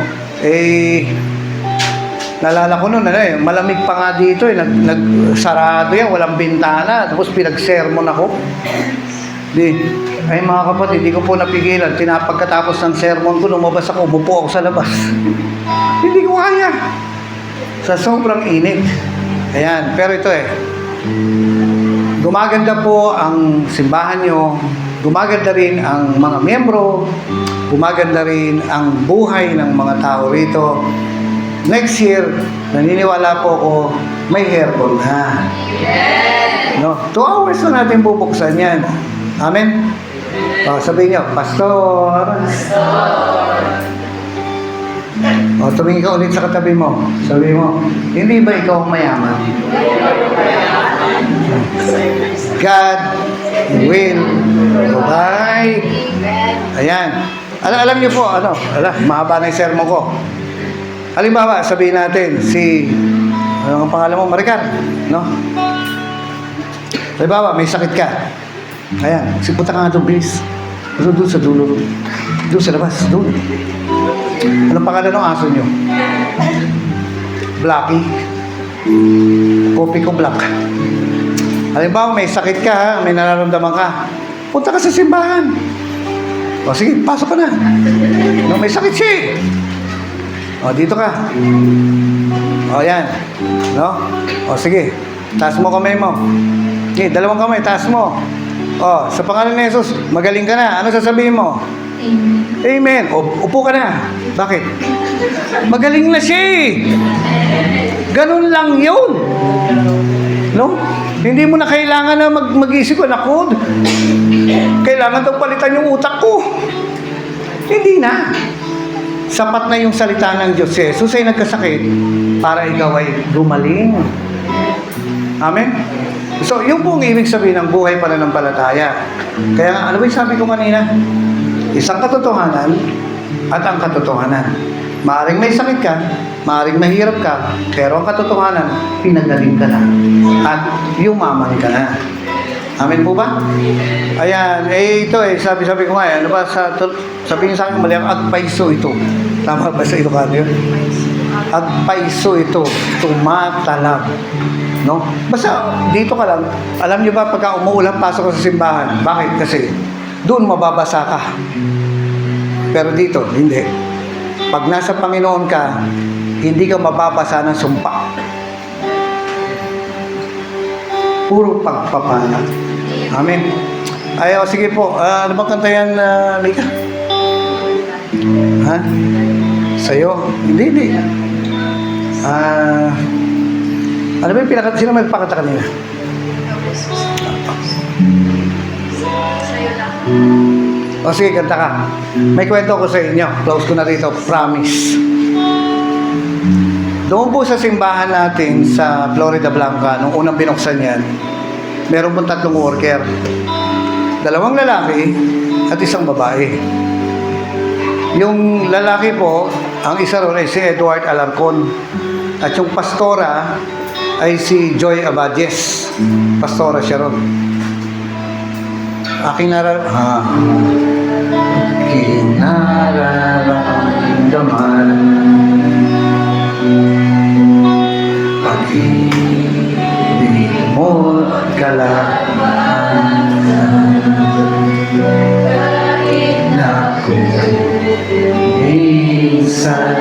Naalala ko noon, malamig pa nga dito, nagsarado yan, walang bintana, tapos pinag-sermon ako. Ay mga kapatid, hindi ko po napigilan. Pagkatapos ng sermon ko, lumabas ako, umupo ako sa labas. Hindi ko kaya. Sa sobrang init. Ayan, pero ito gumaganda po ang simbahan nyo, gumaganda rin ang mga miyembro, gumaganda rin ang buhay ng mga tao rito. Next year, naniniwala po ako, may aircon na. No? 2 hours na natin bubuksan yan. Amen? Sabihin niyo, Pastor. Tumingin ka ulit sa katabi mo. Sabihin mo, hindi ba ikaw ang mayaman? God will provide. Ayan. Alam niyo po, mahaba na yung sermon ko. Halimbawa, sabihin natin, ano ang pangalan mo? Maricar, no? Halimbawa, may sakit ka. Ayan, punta ka nga doon, please. Doon sa dulo. Doon sa labas, doon. Anong pangalan ng aso nyo? Blackie. Kopi ko black. Halimbawa, may sakit ka, ha? May nararamdaman ka. Punta ka sa simbahan. O sige, pasok ka na. No, may sakit siya. Dito ka. Yan. No? Sige. Taas mo kamay mo. Okay, 2 kamay, taas mo. Sa pangalan ni Jesus, magaling ka na. Ano sasabihin mo? Amen. Amen. Upo ka na. Bakit? Magaling na siya. Ganun lang yun. No? Hindi mo na kailangan na mag-isip ko, naku, kailangan daw palitan yung utak ko. Hindi na. Sapat na yung salita ng Diyos. Si Jesus ay nagkasakit para ikaw ay gumaling. Amen? So, yung pong ibig sabihin ng buhay pananampalataya. Kaya nga, ano ba yung sabi ko kanina? Isang katotohanan at ang katotohanan. Maaring may sakit ka, maaring mahirap ka, pero ang katotohanan, pinagaling ka na. At yumaman ka na. Amen po ba? Ayan, ito sabi ko nga, ano ba, sabihin sa akin, mali ang agpaiso ito. Tama ba sa Ilocano yun? Agpaiso ito, tumatalab. No? Basta dito ka lang, alam niyo ba pagka umuulan, pasok ka sa simbahan. Bakit? Kasi doon mababasa ka. Pero dito, hindi. Pag nasa Panginoon ka, hindi ka mababasa ng sumpa. Puro pagpapala. Amen. Ay, sige po. Ano bang kanta yan, Mika? Ha? Sa'yo? Hindi. Ano ba yung pinakanta? Sino may pakanta kanina? O sige, kanta ka. May kwento ko sa inyo. Close ko na rito. Promise. Doon po sa simbahan natin sa Florida Blanca, nung unang binuksan yan, meron pong 3 worker. 2 lalaki at 1 babae. Yung lalaki po, ang isa ron ay si Edward Alarcon. At yung pastora ay si Joy Abades. Pastora siya ron. Aking nararamdaman pag-ibig mo at kalaman na kung minsan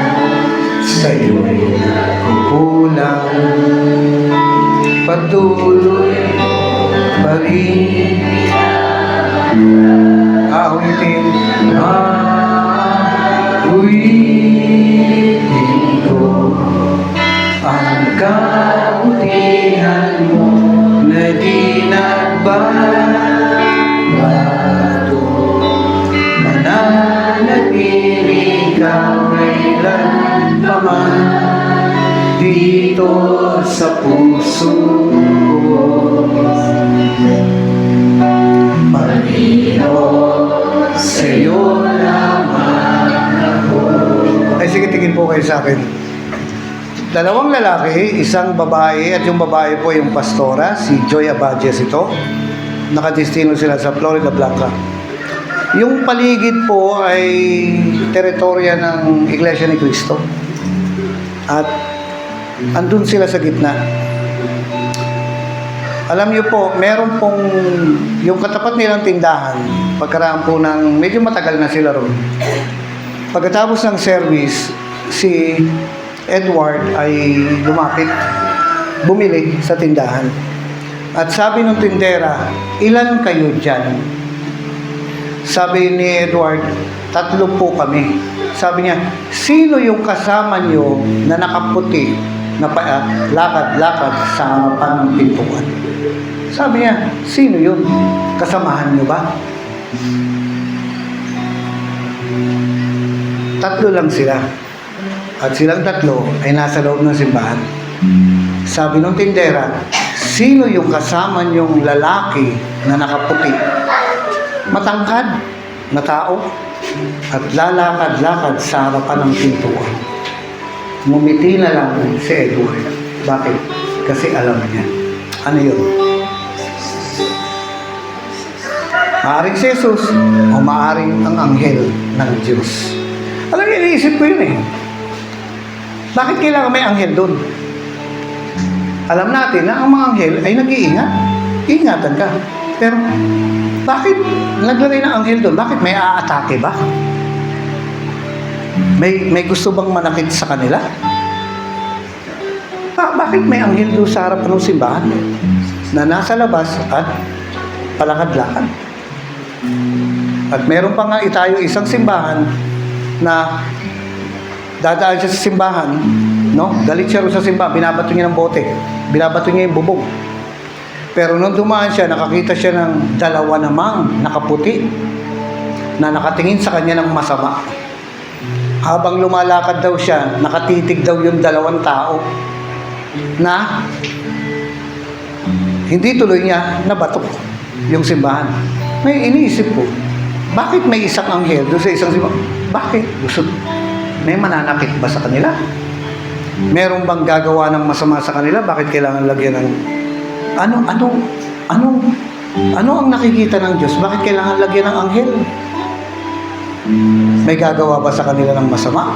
sa'yo'y nakukulang, patuloy pa rin ulitin ko ang kabutihan mo na di nagbabago, mananatili ka kailan pa man dito sa puso ko. Panginoon, sa'yo naman ako. Ay sige, tingin po kayo sa akin. 2 lalaki, 1 babae, at yung babae po yung pastora, si Joy Abades ito. Nakadestino sila sa Florida Blanca. Yung paligid po ay teritorya ng Iglesia ni Cristo. At andun sila sa gitna. Alam niyo po, meron pong yung katapat nilang tindahan, pagkaraan po ng medyo matagal na sila ron. Pagkatapos ng service, si Edward ay lumapit, bumili sa tindahan. At sabi ng tindera, ilan kayo dyan? Sabi ni Edward, 3 po kami. Sabi niya, sino yung kasama niyo na nakaputi, na lakad-lakad sa harapan ng pintuan? Sabi niya, sino yun? Kasamahan niyo ba? 3 lang sila. At silang 3 ay nasa loob ng simbahan. Sabi ng tindera, sino yung kasama niyong lalaki na nakaputi? Matangkad na tao at lalakad-lakad sa harapan ng pintuan. Ngumiti na lang si Edward. Bakit? Kasi alam niya. Ano yun? Maaring si Jesus o maaring ang anghel ng Diyos. Alam niyo, iniisip ko yun eh. Bakit kailangan may anghel doon? Alam natin na ang mga anghel ay nag-iingat. Ingatan ka. Pero, bakit naglagay ng anghel doon? Bakit may aatake ba? May gusto bang manakit sa kanila? Bakit may anghel doon sa harap ng simbahan na nasa labas at palakad-lakad? At meron pa nga itayo isang simbahan na dadaan siya sa simbahan, no? Galit siya sa simbahan, binabato niya ng bote, binabato niya yung bubong. Pero nung dumaan siya, nakakita siya ng dalawa namang nakaputi na nakatingin sa kanya ng masama. Habang lumalakad daw siya, nakatitig daw yung dalawang tao na hindi tuloy niya nabatok yung simbahan. May iniisip ko, bakit may isang anghel doon sa isang simbahan? Bakit? Gusto, may mananakit ba sa kanila? Meron bang gagawa ng masama sa kanila? Bakit kailangan lagyan ng ano ang nakikita ng Diyos? Bakit kailangan lagyan ng anghel? May gagawa ba sa kanila ng masama?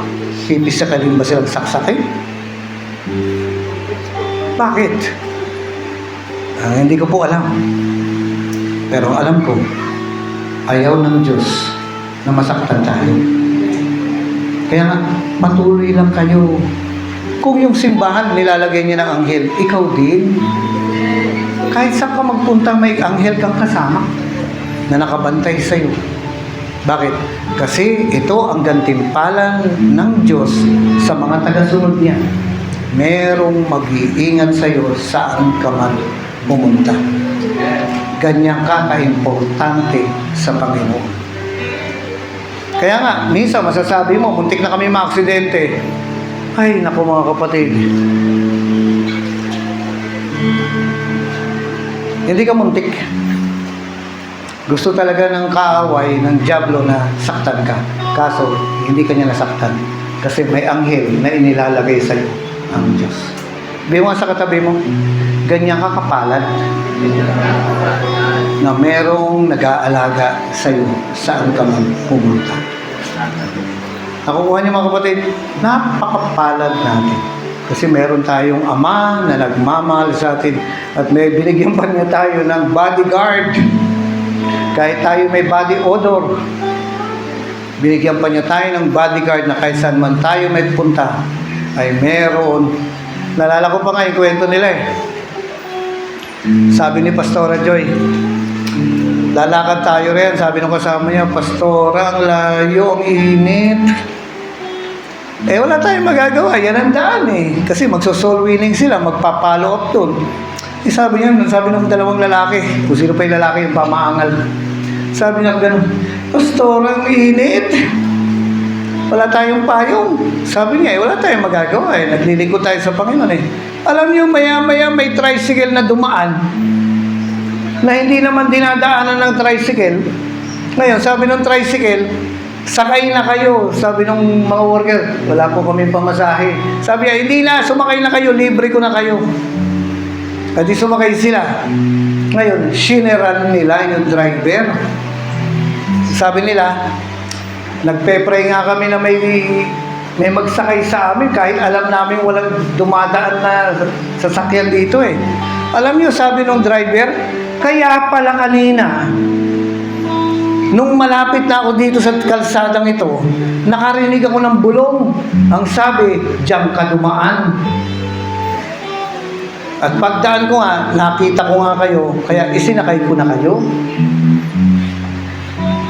Pipisakalin ba silang saksakin? Bakit? Hindi ko po alam. Pero alam ko, ayaw ng Diyos na masaktan tayo. Kaya nga, patuloy lang kayo. Kung yung simbahan nilalagay niya ng anghel, ikaw din. Kahit saan ka magpunta, may anghel kang kasama na nakabantay sa'yo. Bakit? Kasi ito ang gantimpalan ng Diyos sa mga tagasunod niya. Merong mag-iingat sa'yo saan ka man pumunta. Ganyan ka ka-importante sa Panginoon. Kaya nga, minsan masasabi mo, muntik na kami maaksidente. Ay, naku mga kapatid. Hindi ka muntik. Gusto talaga ng kaaway, ng dyablo na saktan ka. Kaso, hindi ka niya nasaktan. Kasi may anghel na inilalagay sa iyo ang Diyos. Sabi mo sa katabi mo, ganyan ka kapalad na merong nag-aalaga sa iyo saan ka man pumunta. Nakukuha niyo mga kapatid, napakapalad natin. Kasi meron tayong Ama na nagmamahal sa atin at may binigyan pa niya tayo ng bodyguard. Kahit tayo may body odor, binigyan pa niya tayo ng bodyguard na kahit saan man tayo may punta, ay meron. Nalala ko pa nga yung kwento nila eh. Sabi ni Pastora Joy, lalakad tayo rin. Sabi nung kasama niya, Pastora, ang layo, ang init. Eh, wala tayong magagawa. Yan ang daan eh. Kasi magso-soul winning sila, magpa-follow up doon. Eh, sabi niya, sabi ng dalawang lalaki, kung sino pa yung lalaki yung pamaangal. Sabi niya gano'n, Pastora, ang init. Wala tayong payong. Sabi niya, wala tayong magagawa eh. Naglilingkod tayo sa Panginoon eh. Alam niyo, maya-maya may tricycle na dumaan na hindi naman dinadaanan ng tricycle. Ngayon, sabi ng tricycle, sakay na kayo. Sabi ng mga worker, wala po kami pamasahe. Sabi niya, hindi na, sumakay na kayo, libre ko na kayo. At sumakay sila. Ngayon, sineran nila yung driver. Sabi nila, nagpe-pray nga kami na may magsakay sa amin kahit alam namin walang dumadaan na sasakyan dito eh. Alam niyo, sabi ng driver, kaya pala kanina, nung malapit na ako dito sa kalsadang ito, nakarinig ako ng bulong. Ang sabi, diyan ka dumaan. At pagdaan ko nga, nakita ko nga kayo, kaya isinakay ko na kayo.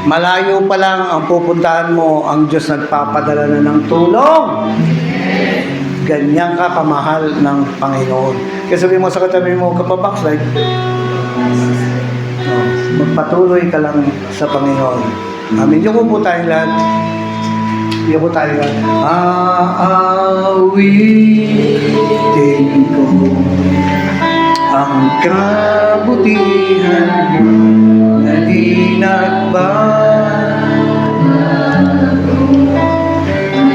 Malayo pa lang ang pupuntahan mo, ang Diyos nagpapadala na ng tulong. Ganyan ka kamahal ng Panginoon. Kaya sabi mo sa katabi mo, kapabackslide, magpatuloy ka lang sa Panginoon. Amin. Yung po tayong lahat. Yung po tayong lahat. Aawitin ko ang kabutihan mo na di nagbago. Ang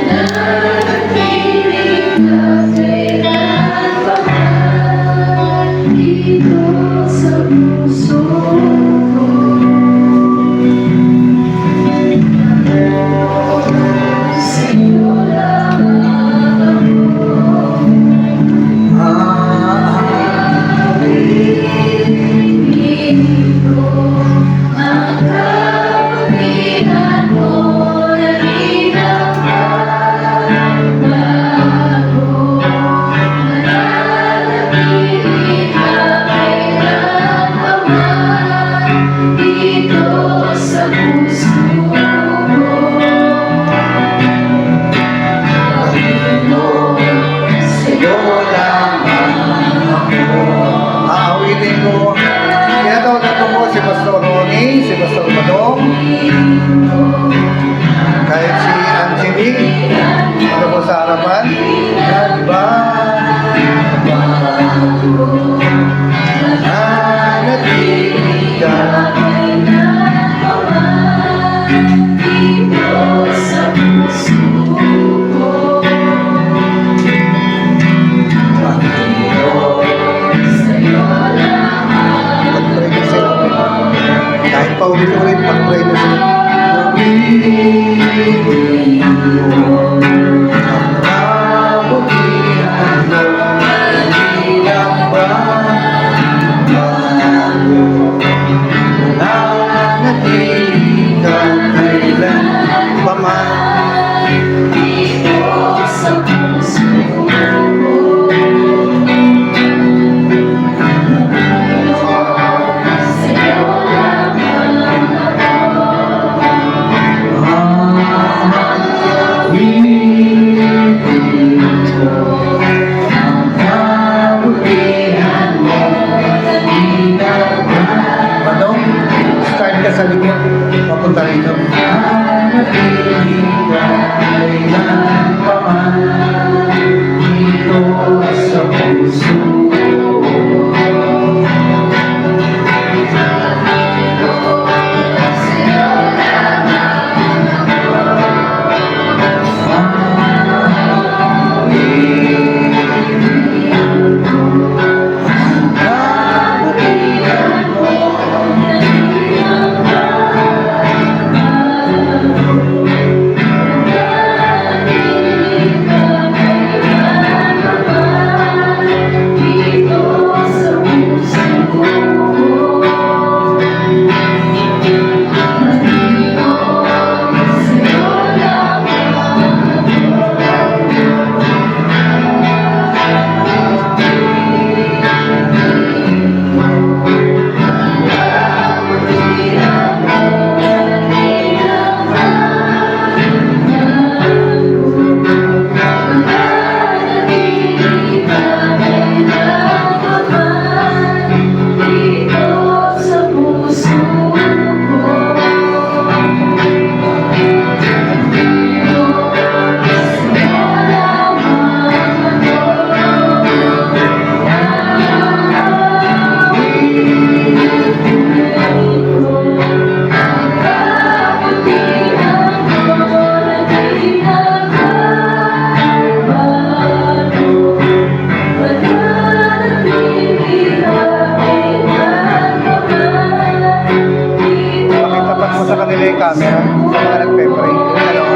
camera sa mga nagpe-pray. Yung dalawa.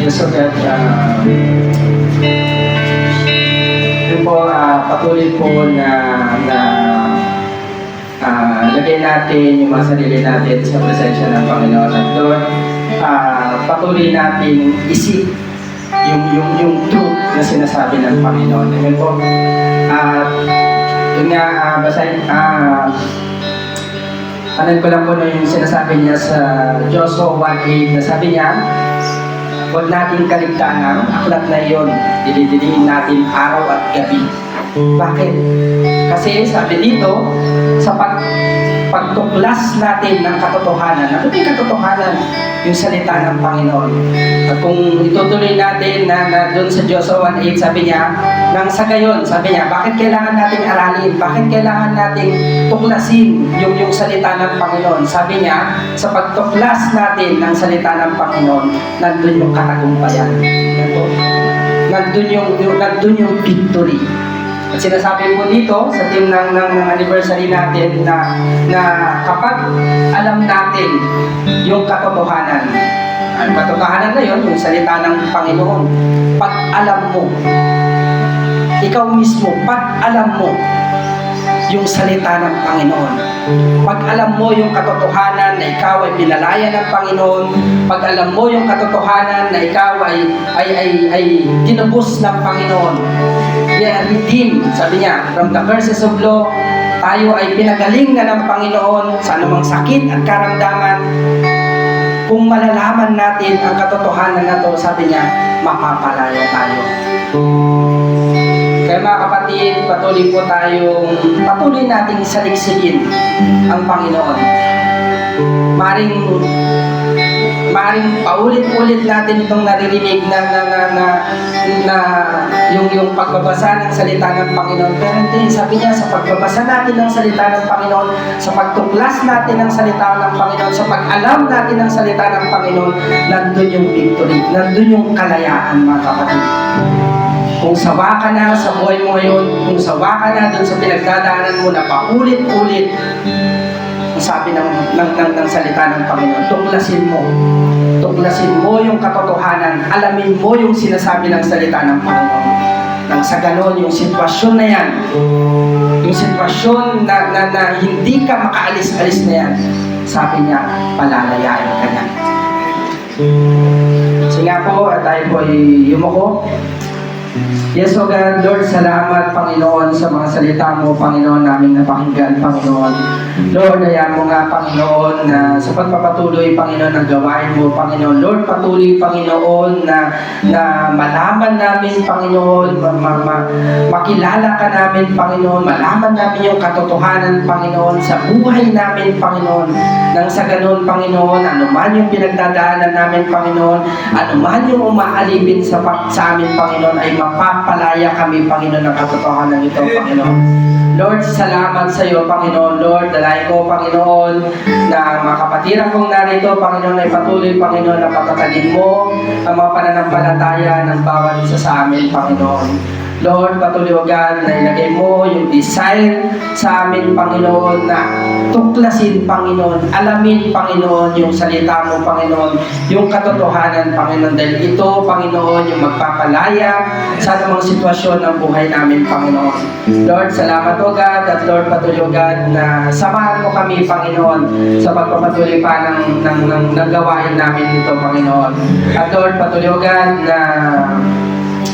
So that yun po, patuloy po na lagay natin yung mga sarili natin sa presensya ng Panginoon at doon patuloy natin isip yung truth na sinasabi ng Panginoon. Amen po. Yun nga, basahin, anan ko lang po na yung sinasabi niya sa Joshua 1:8 na sabi niya, huwag natin kaligtaan ang aklat na iyon, didiliin natin araw at gabi. Bakit? Kasi sabi dito, sa pagtuklas natin ng katotohanan, ano yung katotohanan? Yung salita ng Panginoon. At kung itutuloy natin na doon sa Joshua 1:8, sabi niya, nang sa gayon, sabi niya, bakit kailangan nating aralin? Bakit kailangan nating tuklasin yung salita ng Panginoon? Sabi niya, sa pagtuklas natin ng salita ng Panginoon, nandun yung katagumpayan. Nandun yung victory. At sinasabi po dito sa team ng anniversary natin na kapag alam natin yung katotohanan, ang katotohanan na yun, yung salita ng Panginoon, pag alam mo, ikaw mismo, pag alam mo yung salita ng Panginoon, pag alam mo yung katotohanan na ikaw ay pinalaya ng Panginoon, pag alam mo yung katotohanan na ikaw ay tinubos ng Panginoon, redeem, sabi niya, from the curses of law, tayo ay pinagaling na ng Panginoon sa anumang sakit at karamdaman. Kung malalaman natin ang katotohanan na to, sabi niya, mapapalaya tayo. Kaya mga kapatid, patuloy nating saliksikin ang Panginoon. Maring paulit-ulit natin itong naririnig na yung pagbabasa ng salita ng Panginoon. Pero hindi, sabi niya, sa pagbabasa natin ng salita ng Panginoon, sa pagtuklas natin ng salita ng Panginoon, sa pag-alam natin ng salita ng Panginoon, nandun yung victory, nandun yung kalayaan, mga kapatid. Kung sawa ka na sa buhay mo ngayon, kung sawa ka na dun sa pinagdadaanan mo na paulit-ulit, ang sabi ng salita ng Panginoon, tuklasin mo yung katotohanan, alamin mo yung sinasabi ng salita ng Panginoon. Nang sa ganon, yung sitwasyon na yan, yung sitwasyon na hindi ka makaalis-alis na yan, sabi niya, palalayain ka na. Kasi nga po, at tayo po ay yumuko. Yes, O God, Lord, salamat, Panginoon, sa mga salita mo, Panginoon, naming napakinggan, Panginoon. Lord, hayaan mo nga, Panginoon, na sa pagpapatuloy, Panginoon, ng gawain mo, Panginoon. Lord, patuloy, Panginoon, na malaman namin, Panginoon, makilala ka namin, Panginoon, malaman namin yung katotohanan, Panginoon, sa buhay namin, Panginoon. Nang sa ganun, Panginoon, anuman yung pinagdadaanan namin, Panginoon, anuman yung umaalipin sa amin, Panginoon, ay mapapalaya kami, Panginoon, ng katotohanan ito, Panginoon. Lord, salamat sa iyo, Panginoon. Lord, dalay ko, Panginoon, na mga kapatiran kong narito, Panginoon, ay patuloy, Panginoon, na patatagin mo ang mga pananampalataya ng bawat isa sa amin, Panginoon. Lord, patuloy agad na ilagay mo yung desire sa amin, Panginoon, na tuklasin, Panginoon, alamin, Panginoon, yung salita mo, Panginoon, yung katotohanan, Panginoon, dahil ito, Panginoon, yung magpapalaya sa anumang sitwasyon ng buhay namin, Panginoon. Lord, salamat o God, at Lord, patuloy agad na samahan mo kami, Panginoon, sa pagpapatuloy pa ng gawain namin dito, Panginoon. At Lord, patuloy agad na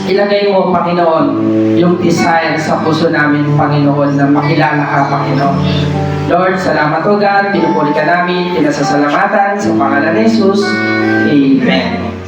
ilagay mo, Panginoon, yung desire sa puso namin, Panginoon, na makilala ka, Panginoon. Lord, salamat o God, pinupuri ka namin, pinasasalamatan sa pangalan ni Jesus. Amen.